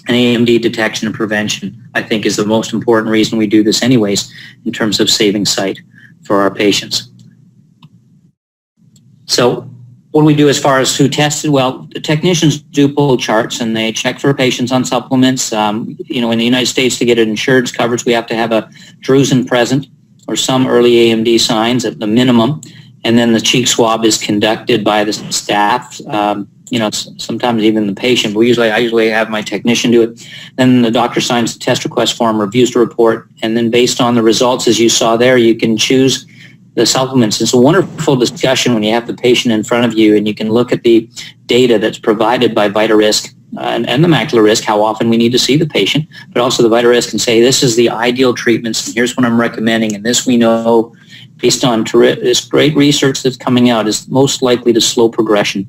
And AMD detection and prevention, I think, is the most important reason we do this anyways in terms of saving sight for our patients. So what do we do as far as who tested? Well, the technicians do pull charts and they check for patients on supplements. In the United States, to get an insurance coverage, we have to have a drusen present or some early AMD signs at the minimum. And then the cheek swab is conducted by the staff, sometimes even the patient. I usually have my technician do it. Then the doctor signs the test request form, reviews the report, and then based on the results, as you saw there, you can choose the supplements. It's a wonderful discussion when you have the patient in front of you and you can look at the data that's provided by VitaRisk and the Macular Risk, how often we need to see the patient, but also the VitaRisk, and say, this is the ideal treatments and here's what I'm recommending, and this we know based on this great research that's coming out is most likely to slow progression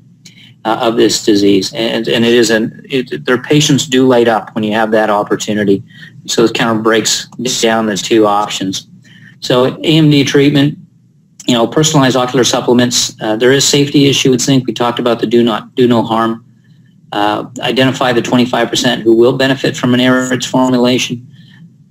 of this disease. And their patients do light up when you have that opportunity. So it kind of breaks down the two options. So AMD treatment, personalized ocular supplements. There is safety issue with zinc. We talked about the do no harm. Identify the 25% who will benefit from an AREDS formulation.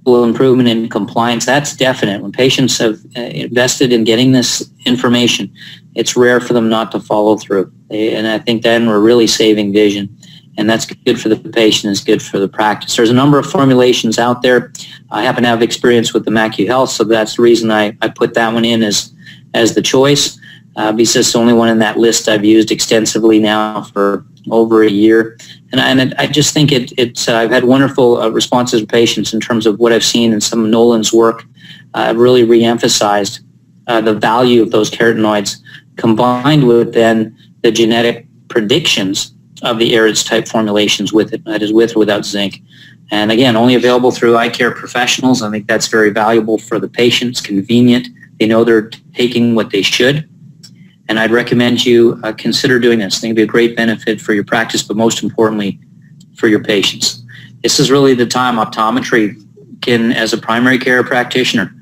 Will improvement in compliance. That's definite. When patients have invested in getting this information, it's rare for them not to follow through. And I think then we're really saving vision. And that's good for the patient, it's good for the practice. There's a number of formulations out there. I happen to have experience with the MacuHealth, so that's the reason I put that one in as the choice. Because it's the only one in that list I've used extensively now for over a year. And I just think I've had wonderful responses from patients in terms of what I've seen in some of Nolan's work. I've really reemphasized the value of those carotenoids combined with then the genetic predictions of the AREDS type formulations with it, that is with or without zinc. And again, only available through eye care professionals. I think that's very valuable for the patients, convenient. They know they're taking what they should. And I'd recommend you consider doing this. I think it'd be a great benefit for your practice, but most importantly, for your patients. This is really the time optometry can, as a primary care practitioner,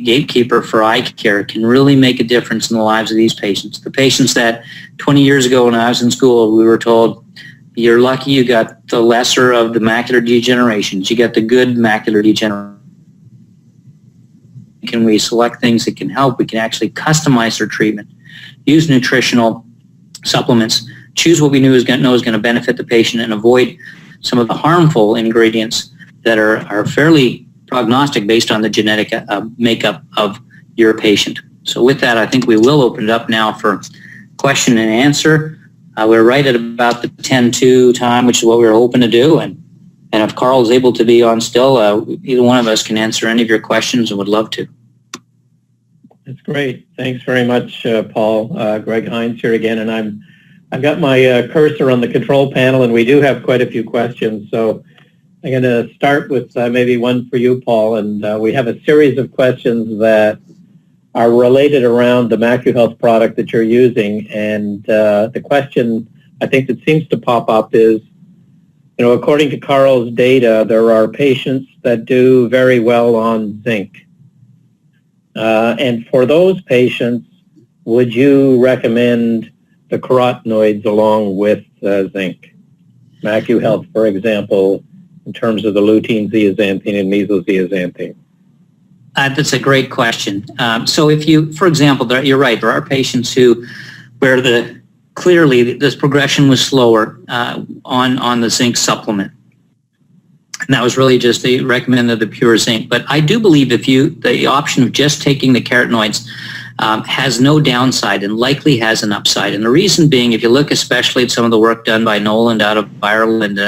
gatekeeper for eye care, can really make a difference in the lives of these patients. The patients that 20 years ago when I was in school, we were told, you're lucky you got the lesser of the macular degenerations. You got the good macular degeneration. Can we select things that can help? We can actually customize their treatment, use nutritional supplements, choose what we know is going to benefit the patient, and avoid some of the harmful ingredients that are fairly prognostic based on the genetic makeup of your patient. So with that, I think we will open it up now for question and answer. We're right at about the 10:02 time, which is what we were hoping to do. And if Carl is able to be on still, either one of us can answer any of your questions and would love to. That's great. Thanks very much, Paul. Greg Hines here again, and I've got my cursor on the control panel, and we do have quite a few questions. So I'm going to start with maybe one for you, Paul, and we have a series of questions that are related around the MacuHealth product that you're using. And the question I think that seems to pop up is, according to Carl's data, there are patients that do very well on zinc. And for those patients, would you recommend the carotenoids along with zinc? MacuHealth, for example, in terms of the lutein zeaxanthine and mesozeaxanthine. That's a great question. So if you, for example, you're right, there are patients where clearly this progression was slower on the zinc supplement. And that was really just they recommended the pure zinc. But I do believe the option of just taking the carotenoids has no downside and likely has an upside. And the reason being, if you look especially at some of the work done by Nolan out of Ireland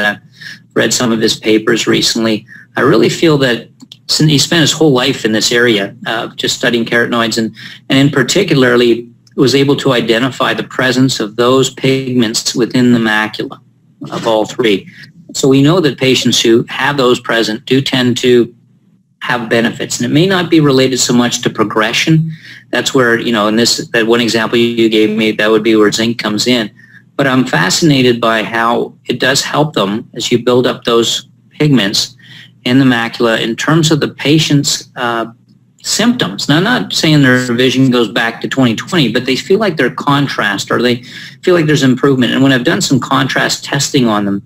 read some of his papers recently. I really feel that he spent his whole life in this area, just studying carotenoids, and in particularly was able to identify the presence of those pigments within the macula of all three. So we know that patients who have those present do tend to have benefits, and it may not be related so much to progression. That's where, in that one example you gave me, that would be where zinc comes in. But I'm fascinated by how it does help them as you build up those pigments in the macula in terms of the patient's symptoms. Now, I'm not saying their vision goes back to 20/20, but they feel like their contrast, or they feel like there's improvement. And when I've done some contrast testing on them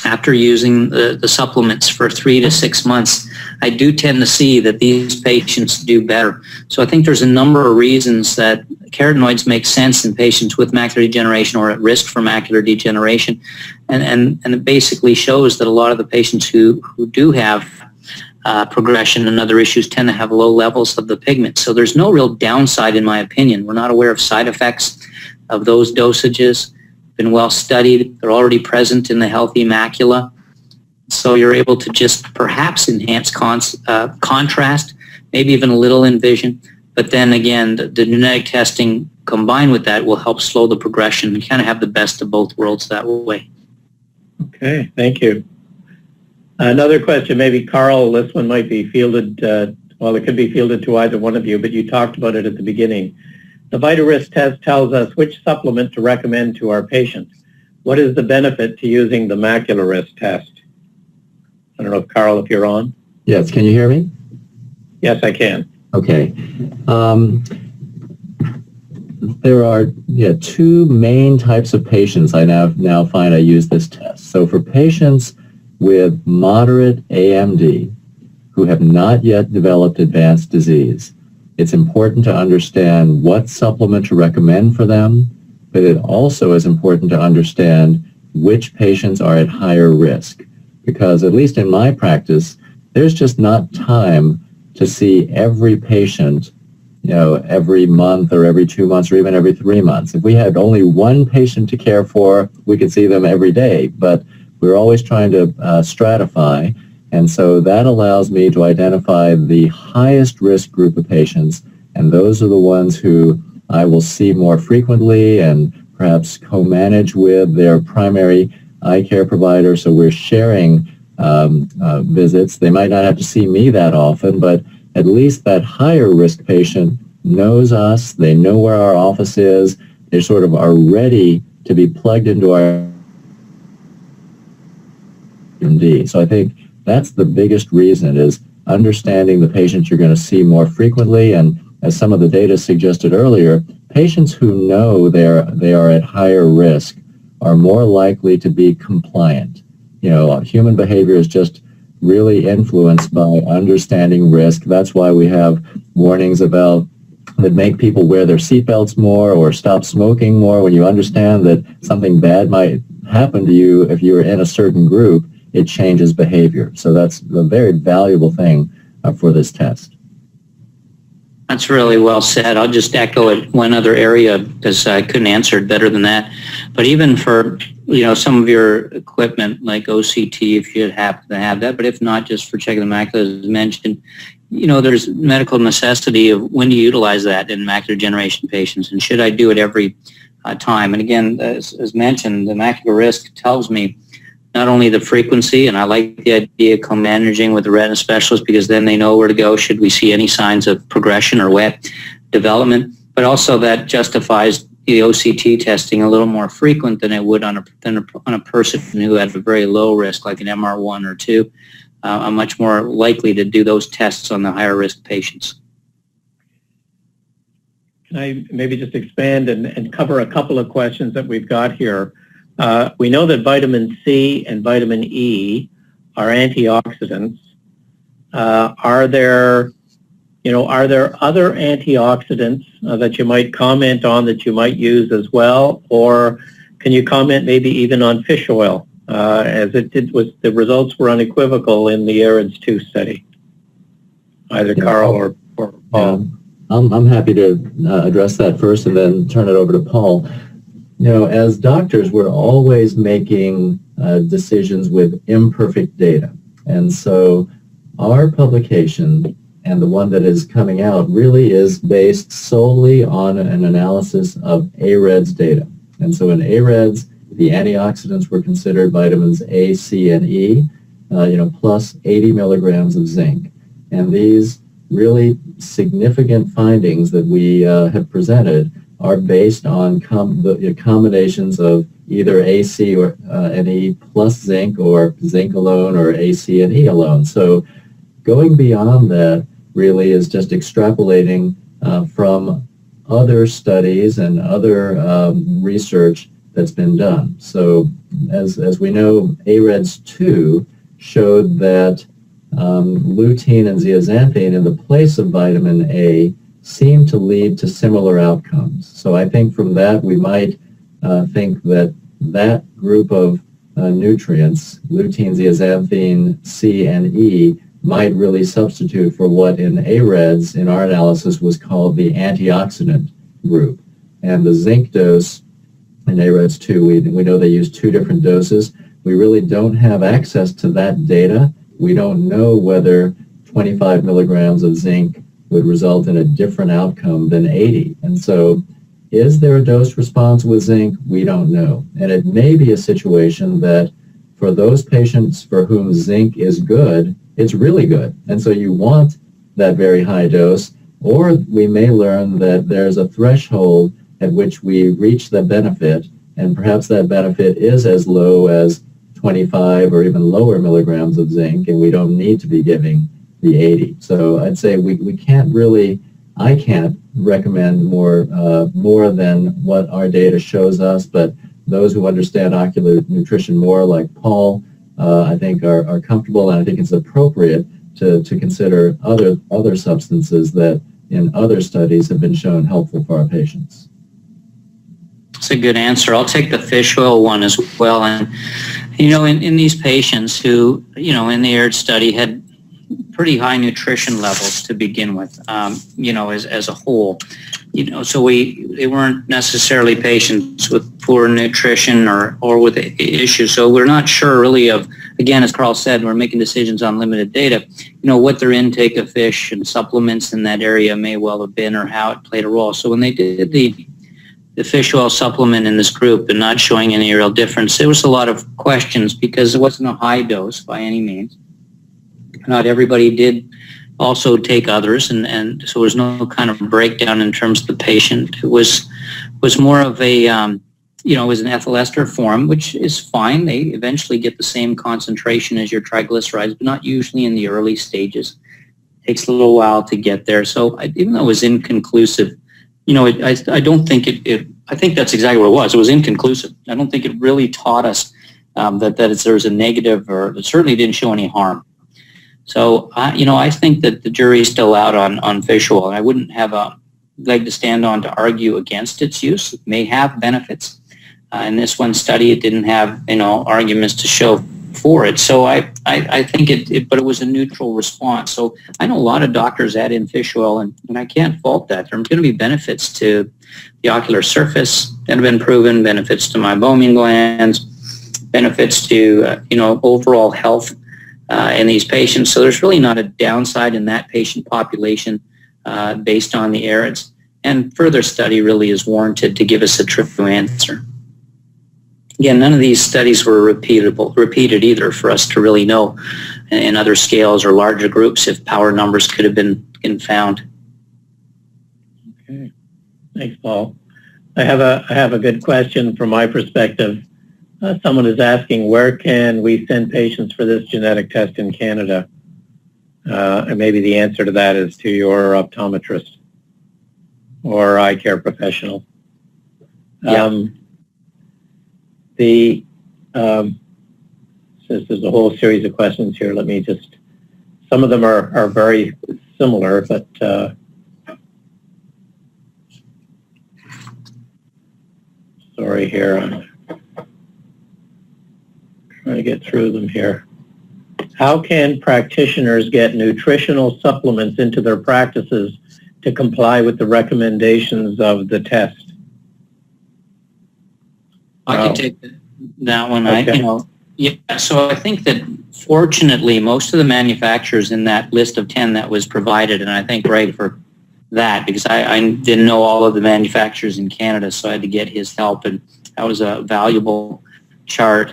after using the supplements for 3 to 6 months, I do tend to see that these patients do better. So I think there's a number of reasons that carotenoids make sense in patients with macular degeneration or at risk for macular degeneration. And it basically shows that a lot of the patients who do have progression and other issues tend to have low levels of the pigment. So there's no real downside, in my opinion. We're not aware of side effects of those dosages. Been well studied. They're already present in the healthy macula. So you're able to just perhaps enhance contrast, maybe even a little in vision. But then again, the genetic testing combined with that will help slow the progression and kind of have the best of both worlds that way. Okay, thank you. Another question, maybe Carl, this one might be fielded, well, it could be fielded to either one of you, but you talked about it at the beginning. The VitaRisk test tells us which supplement to recommend to our patients. What is the benefit to using the macular risk test? I don't know if Carl, if you're on. Yes, can you hear me? Yes, I can. Okay. There are two main types of patients I now find I use this test. So for patients with moderate AMD who have not yet developed advanced disease, it's important to understand what supplement to recommend for them, but it also is important to understand which patients are at higher risk. Because at least in my practice, there's just not time to see every patient, every month or every 2 months or even every 3 months. If we had only one patient to care for, we could see them every day, but we're always trying to stratify. And so that allows me to identify the highest risk group of patients, and those are the ones who I will see more frequently and perhaps co-manage with their primary eye care provider. So we're sharing visits. They might not have to see me that often, but at least that higher risk patient knows us. They know where our office is. They sort of are ready to be plugged into our AMD. So I think that's the biggest reason, is understanding the patients you're going to see more frequently. And as some of the data suggested earlier, patients who know they are at higher risk are more likely to be compliant. Human behavior is just really influenced by understanding risk. That's why we have warnings about that make people wear their seatbelts more or stop smoking more. When you understand that something bad might happen to you if you're in a certain group, it changes behavior. So that's a very valuable thing for this test. That's really well said. I'll just echo it one other area because I couldn't answer it better than that. But even for some of your equipment like OCT, if you happen to have that, but if not, just for checking the macula, as mentioned, there's medical necessity of when to utilize that in macular degeneration patients, and should I do it every time? And again, as mentioned, the macular risk tells me not only the frequency, and I like the idea of co-managing with the retina specialist because then they know where to go should we see any signs of progression or wet development, but also that justifies the OCT testing a little more frequent than it would on a person who had a very low risk, like an MR1 or 2. I'm much more likely to do those tests on the higher risk patients. Can I maybe just expand and cover a couple of questions that we've got here? We know that vitamin C and vitamin E are antioxidants. Are there other antioxidants that you might comment on that you might use as well? Or can you comment maybe even on fish oil, as the results were unequivocal in the AREDS 2 study? Either Carl or Paul. I'm happy to address that first and then turn it over to Paul. As doctors, we're always making decisions with imperfect data. And so our publication and the one that is coming out really is based solely on an analysis of AREDS data. And so in AREDS, the antioxidants were considered vitamins A, C, and E, plus 80 milligrams of zinc. And these really significant findings that we have presented are based on the combinations of either AC or and E plus zinc, or zinc alone, or AC and E alone. So going beyond that really is just extrapolating from other studies and other research that's been done. So as we know, AREDS-2 showed that lutein and zeaxanthine in the place of vitamin A seem to lead to similar outcomes. So I think from that we might think that that group of nutrients, lutein, zeaxanthine, C, and E, might really substitute for what in AREDS, in our analysis, was called the antioxidant group. And the zinc dose in AREDS-2, we know they use 2 different doses. We really don't have access to that data. We don't know whether 25 milligrams of zinc would result in a different outcome than 80. And so is there a dose response with zinc? We don't know. And it may be a situation that for those patients for whom zinc is good, it's really good. And so you want that very high dose, or we may learn that there's a threshold at which we reach the benefit, and perhaps that benefit is as low as 25 or even lower milligrams of zinc, and we don't need to be giving the 80. So I'd say we can't really, I can't recommend more than what our data shows us, but those who understand ocular nutrition more, like Paul, I think are comfortable, and I think it's appropriate to consider other substances that in other studies have been shown helpful for our patients. That's a good answer. I'll take the fish oil one as well. And, in these patients who, in the AREDS study had pretty high nutrition levels to begin with, as a whole, so they weren't necessarily patients with poor nutrition or with issues. So we're not sure really of, again, as Carl said, we're making decisions on limited data, what their intake of fish and supplements in that area may well have been, or how it played a role. So when they did the fish oil supplement in this group and not showing any real difference, there was a lot of questions because it wasn't a high dose by any means. Not everybody did also take others, and so there was no kind of breakdown in terms of the patient. It was more of a, it was an ethyl ester form, which is fine. They eventually get the same concentration as your triglycerides, but not usually in the early stages. It takes a little while to get there. So even though it was inconclusive, I don't think I think that's exactly what it was. It was inconclusive. I don't think it really taught us that there was a negative, or it certainly didn't show any harm. So, I think that the jury's still out on fish oil, and I wouldn't have a leg to stand on to argue against its use. It may have benefits. In this one study, it didn't have, arguments to show for it. So I think but it was a neutral response. So I know a lot of doctors add in fish oil, and I can't fault that. There's going to be benefits to the ocular surface that have been proven, benefits to meibomian glands, benefits to, overall health in these patients. So there's really not a downside in that patient population based on the AREDS. And further study really is warranted to give us a true answer. Again, none of these studies were repeated either for us to really know in other scales or larger groups if power numbers could have been found. Okay. Thanks, Paul. I have a good question from my perspective. Someone is asking, where can we send patients for this genetic test in Canada? And maybe the answer to that is to your optometrist or eye care professional. Yeah. Since there's a whole series of questions here, let me just, some of them are very similar, but sorry here, I'm trying to get through them here. How can practitioners get nutritional supplements into their practices to comply with the recommendations of the test? I can take that one. Okay. Yeah, so I think that fortunately most of the manufacturers in that list of 10 that was provided, and I thank Greg for that because I didn't know all of the manufacturers in Canada, so I had to get his help, and that was a valuable chart.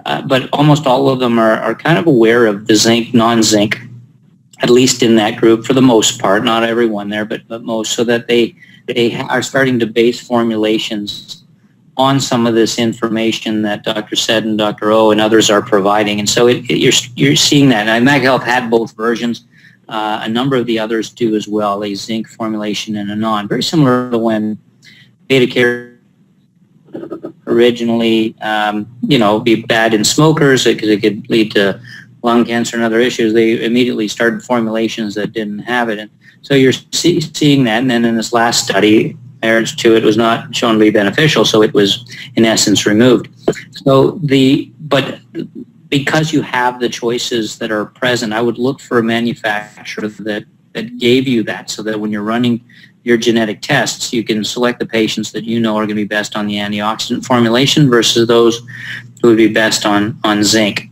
But almost all of them are kind of aware of the zinc, non-zinc, at least in that group for the most part, not everyone there, but most, so that they are starting to base formulations on some of this information that Dr. Said and Dr. O and others are providing. And so you're seeing that. And MagHealth had both versions. A number of the others do as well, a zinc formulation and a non. Very similar to when beta-carotene originally, be bad in smokers because it could lead to lung cancer and other issues. They immediately started formulations that didn't have it. And so you're seeing that. And then in this last study, marriage to it was not shown to be beneficial, so it was in essence removed. But because you have the choices that are present, I would look for a manufacturer that gave you that, so that when you're running your genetic tests, you can select the patients that you know are going to be best on the antioxidant formulation versus those who would be best on zinc.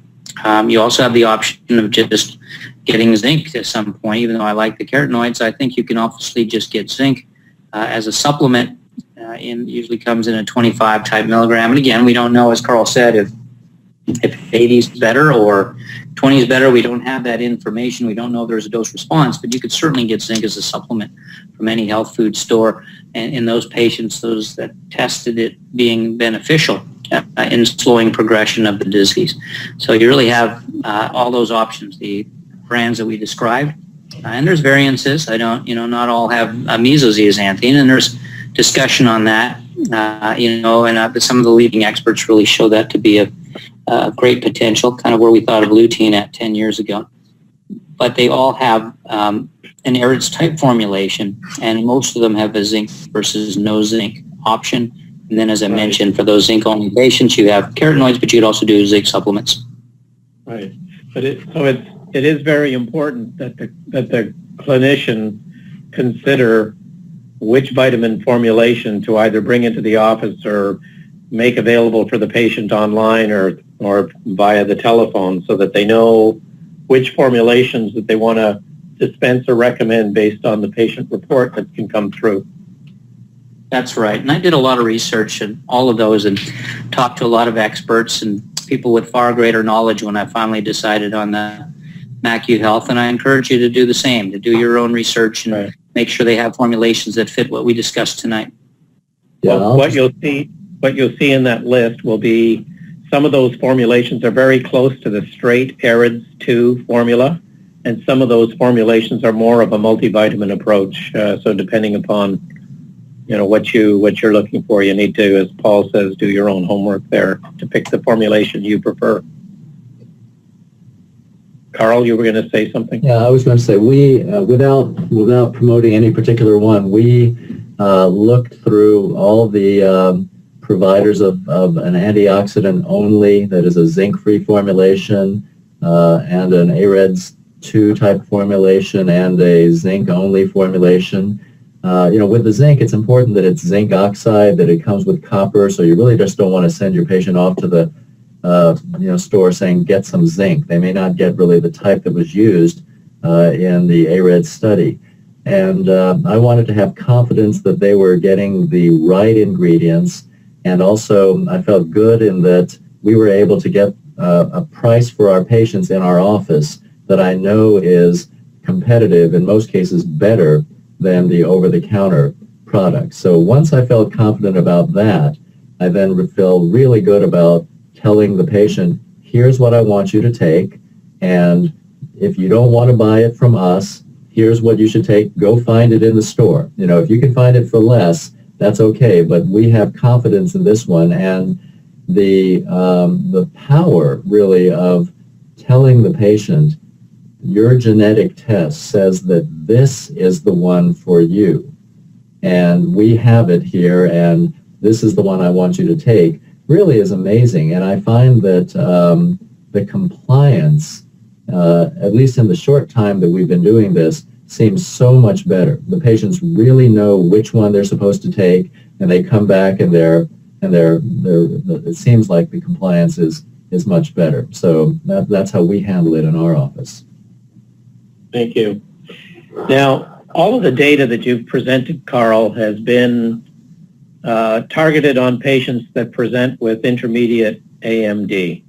You also have the option of just getting zinc at some point. Even though I like the carotenoids, I think you can obviously just get zinc as a supplement. Usually comes in a 25 type milligram. And again, we don't know, as Carl said, if 80 is better or 20 is better. We don't have that information. We don't know if there's a dose response, but you could certainly get zinc as a supplement from any health food store. And in those patients, those that tested it being beneficial in slowing progression of the disease. So you really have all those options, the brands that we described. And there's variances. Not all have mesozeaxanthine, and there's discussion on that, and some of the leading experts really show that to be a great potential, kind of where we thought of lutein at 10 years ago. But they all have an AREDS type formulation, and most of them have a zinc versus no zinc option. And then, as I mentioned, for those zinc-only patients, you have carotenoids, but you could also do zinc supplements. Right. But it is very important that the clinician consider which vitamin formulation to either bring into the office or make available for the patient online or via the telephone, so that they know which formulations that they want to dispense or recommend based on the patient report that can come through. That's right. And I did a lot of research in all of those and talked to a lot of experts and people with far greater knowledge when I finally decided on the MacuHealth. Health. And I encourage you to do the same, to do your own research and make sure they have formulations that fit what we discussed tonight. Yeah, well, what you'll see in that list will be some of those formulations are very close to the straight AREDS 2 formula, and some of those formulations are more of a multivitamin approach. So depending upon what you're looking for, you need to, as Paul says, do your own homework there to pick the formulation you prefer. Carl, you were going to say something? Yeah, I was going to say, we, without promoting any particular one, we looked through all the providers of an antioxidant only, that is a zinc-free formulation, and an AREDS 2 type formulation, and a zinc-only formulation. With the zinc, it's important that it's zinc oxide, that it comes with copper, so you really just don't want to send your patient off to the store saying, get some zinc. They may not get really the type that was used in the AREDS study. And I wanted to have confidence that they were getting the right ingredients, and also I felt good in that we were able to get a price for our patients in our office that I know is competitive, in most cases better than the over-the-counter product. So once I felt confident about that, I then feel really good about telling the patient, here's what I want you to take, and if you don't want to buy it from us, here's what you should take. Go find it in the store. If you can find it for less, that's okay, but we have confidence in this one, and the power, really, of telling the patient, your genetic test says that this is the one for you, and we have it here, and this is the one I want you to take, really is amazing. And I find that the compliance, at least in the short time that we've been doing this, seems so much better. The patients really know which one they're supposed to take, and they come back and it seems like the compliance is is much better. So that's how we handle it in our office. Thank you. Now, all of the data that you've presented, Carl, has been targeted on patients that present with intermediate AMD.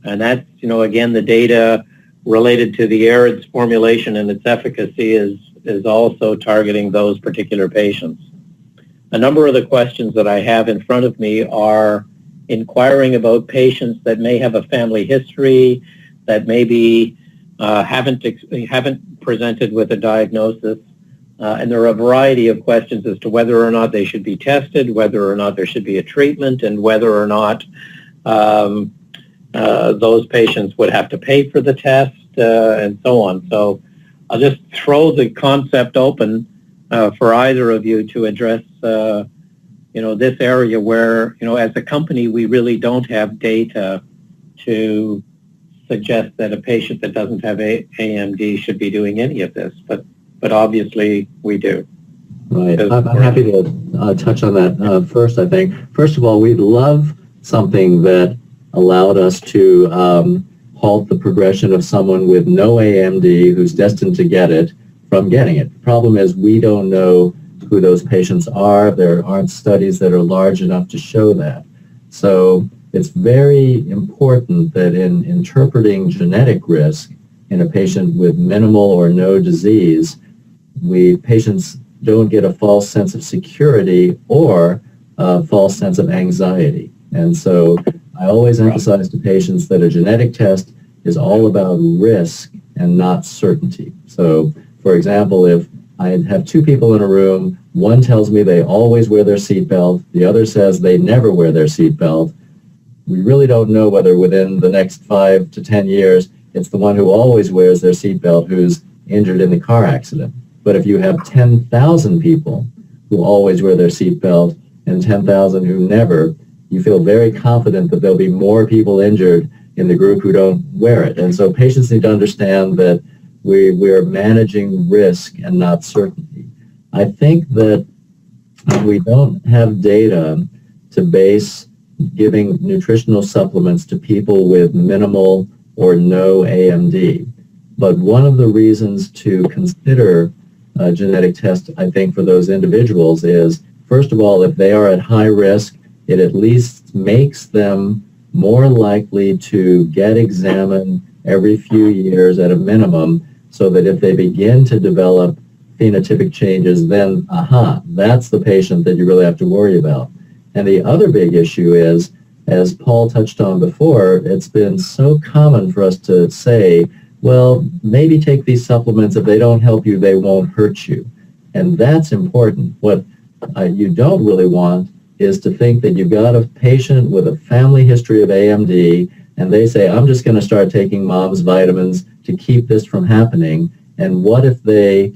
And that's, again, the data related to the ARIDS formulation and its efficacy is also targeting those particular patients. A number of the questions that I have in front of me are inquiring about patients that may have a family history, that maybe haven't presented with a diagnosis, and there are a variety of questions as to whether or not they should be tested, whether or not there should be a treatment, and whether or not those patients would have to pay for the test, and so on. So I'll just throw the concept open for either of you to address, this area where, as a company, we really don't have data to suggest that a patient that doesn't have AMD should be doing any of this, but obviously we do. Right. I'm happy to touch on that first, I think. First of all, we'd love something that allowed us to halt the progression of someone with no AMD who's destined to get it from getting it. The problem is we don't know who those patients are. There aren't studies that are large enough to show that. So it's very important that in interpreting genetic risk in a patient with minimal or no disease, patients don't get a false sense of security or a false sense of anxiety. And so I always emphasize to patients that a genetic test is all about risk and not certainty. So, for example, if I have two people in a room, one tells me they always wear their seatbelt, the other says they never wear their seatbelt, we really don't know whether within the next 5 to 10 years it's the one who always wears their seatbelt who's injured in the car accident. But if you have 10,000 people who always wear their seatbelt and 10,000 who never, you feel very confident that there'll be more people injured in the group who don't wear it. And so patients need to understand that we are managing risk and not certainty. I think that we don't have data to base giving nutritional supplements to people with minimal or no AMD. But one of the reasons to consider a genetic test, I think, for those individuals is, first of all, if they are at high risk, it at least makes them more likely to get examined every few years at a minimum, so that if they begin to develop phenotypic changes, then, that's the patient that you really have to worry about. And the other big issue is, as Paul touched on before, it's been so common for us to say, well, maybe take these supplements. If they don't help you, they won't hurt you. And that's important. What you don't really want is to think that you've got a patient with a family history of AMD, and they say, I'm just going to start taking mom's vitamins to keep this from happening. And what if they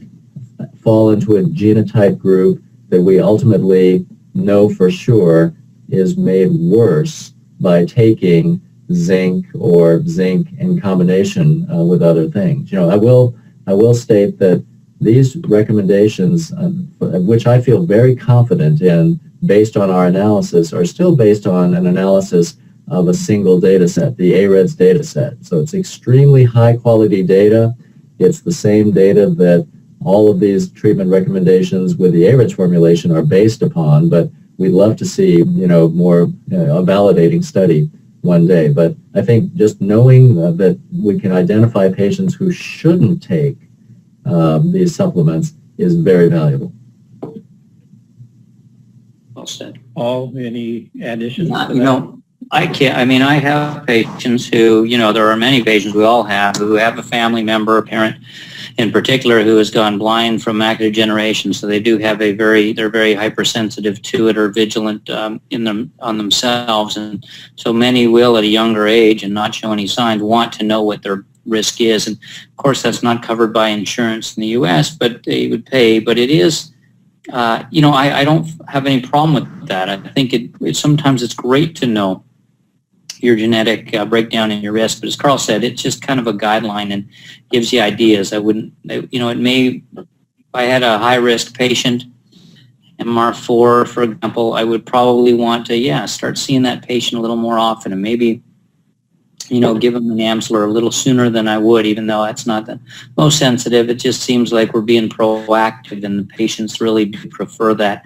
fall into a genotype group that we ultimately know for sure is made worse by taking zinc or zinc in combination with other things? I will state that these recommendations, which I feel very confident in based on our analysis, are still based on an analysis of a single data set, the ARIDS data set. So it's extremely high quality data. It's the same data that all of these treatment recommendations with the ARIDS formulation are based upon, but we'd love to see, more a validating study one day. But I think just knowing that we can identify patients who shouldn't take these supplements is very valuable. Well said. Paul, any additions? I can't. I have patients who, there are many patients we all have who have a family member, a parent in particular, who has gone blind from macular degeneration. So they do have they're very hypersensitive to it or vigilant on themselves. And so many will at a younger age and not show any signs want to know what their risk is. And of course, that's not covered by insurance in the U.S., but they would pay. But it is, I don't have any problem with that. I think sometimes it's great to know your genetic breakdown and your risk. But as Carl said, it's just kind of a guideline and gives you ideas. It may, if I had a high-risk patient, MR4, for example, I would probably want to, start seeing that patient a little more often and maybe give them an Amsler a little sooner than I would, even though that's not the most sensitive. It just seems like we're being proactive, and the patients really do prefer that.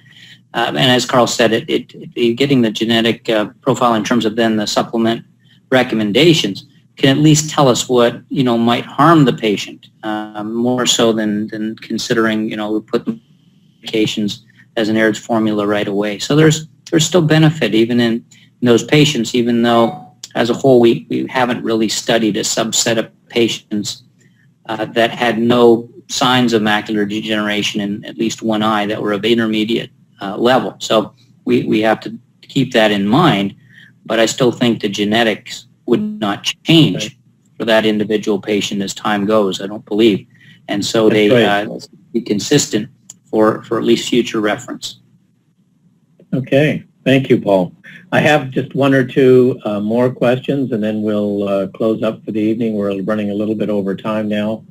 And as Carl said, getting the genetic profile in terms of then the supplement recommendations can at least tell us what might harm the patient, more so than considering we put the medications as an AREDS formula right away. So there's still benefit even in those patients, even though as a whole we haven't really studied a subset of patients that had no signs of macular degeneration in at least one eye that were of intermediate level. So we have to keep that in mind, but I still think the genetics would not change for that individual patient as time goes, I don't believe. And so they be consistent for at least future reference. Okay, thank you, Paul. I have just one or two more questions, and then we'll close up for the evening. We're running a little bit over time now.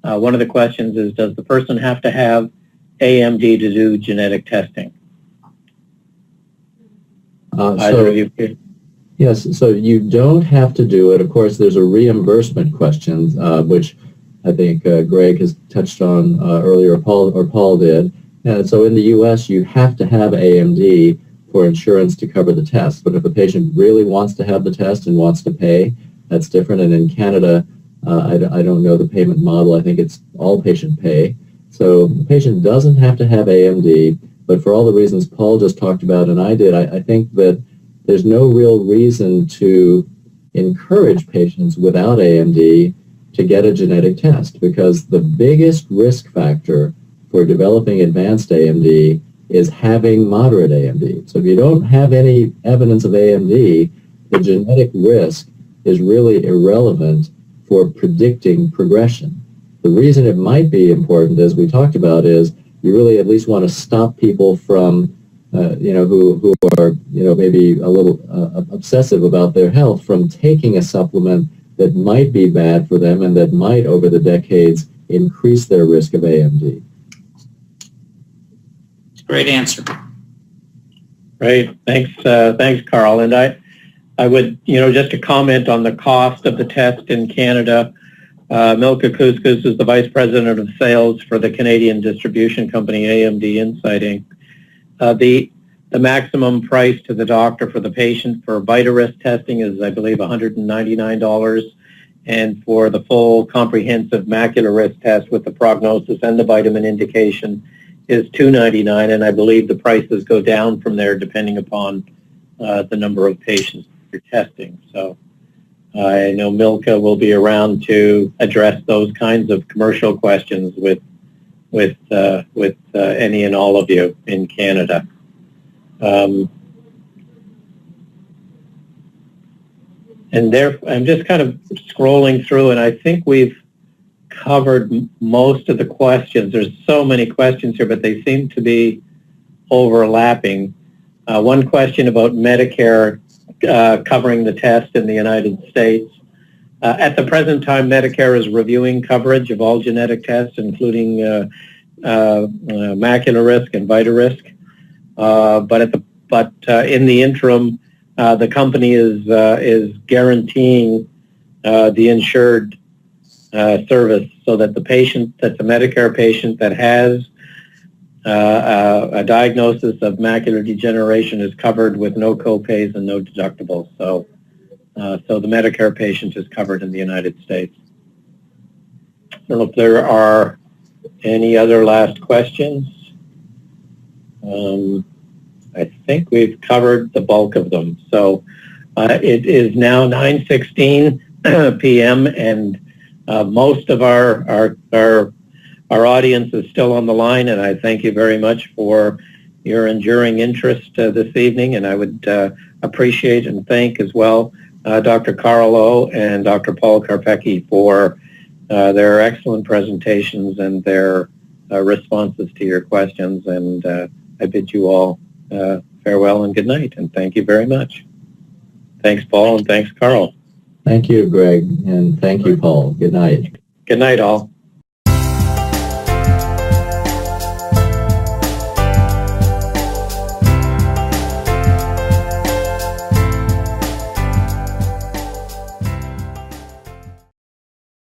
One of the questions is, does the person have to have AMD to do genetic testing? Either of you? Yes, so you don't have to do it. Of course, there's a reimbursement question, which I think Greg has touched on earlier, Paul did. And so in the U.S., you have to have AMD for insurance to cover the test. But if a patient really wants to have the test and wants to pay, that's different. And in Canada, I don't know the payment model. I think it's all patient pay. So the patient doesn't have to have AMD, but for all the reasons Paul just talked about and I did, I think that there's no real reason to encourage patients without AMD to get a genetic test, because the biggest risk factor for developing advanced AMD is having moderate AMD. So if you don't have any evidence of AMD, the genetic risk is really irrelevant for predicting progression. The reason it might be important, as we talked about, is you really at least want to stop people from who are, maybe a little obsessive about their health, from taking a supplement that might be bad for them and that might, over the decades, increase their risk of AMD. Great answer. Great. Thanks, Carl. And I would, just to comment on the cost of the test in Canada, Milka Couscous is the Vice President of Sales for the Canadian distribution company AMD Insight Inc. The maximum price to the doctor for the patient for VitaRisk testing is, I believe, $199, and for the full comprehensive macular risk test with the prognosis and the vitamin indication is $299, and I believe the prices go down from there depending upon the number of patients you're testing. So I know Milka will be around to address those kinds of commercial questions with any and all of you in Canada. And there, I'm just kind of scrolling through, and I think we've covered most of the questions. There's so many questions here, but they seem to be overlapping. One question about Medicare covering the test in the United States. At the present time, Medicare is reviewing coverage of all genetic tests, including macular risk and VitaRisk. But in the interim, the company is guaranteeing the insured service, so that the patient, that's a Medicare patient that has a diagnosis of macular degeneration, is covered with no co-pays and no deductibles. So the Medicare patient is covered in the United States. I don't know if there are any other last questions. I think we've covered the bulk of them. So it is now 9:16 p.m. and most of our audience is still on the line, and I thank you very much for your enduring interest this evening. And I would appreciate and thank as well Dr. Carl O. and Dr. Paul Karpecki for their excellent presentations and their responses to your questions. And I bid you all farewell and good night, and thank you very much. Thanks, Paul, and thanks, Carl. Thank you, Greg, and thank you, Paul. Good night. Good night, all.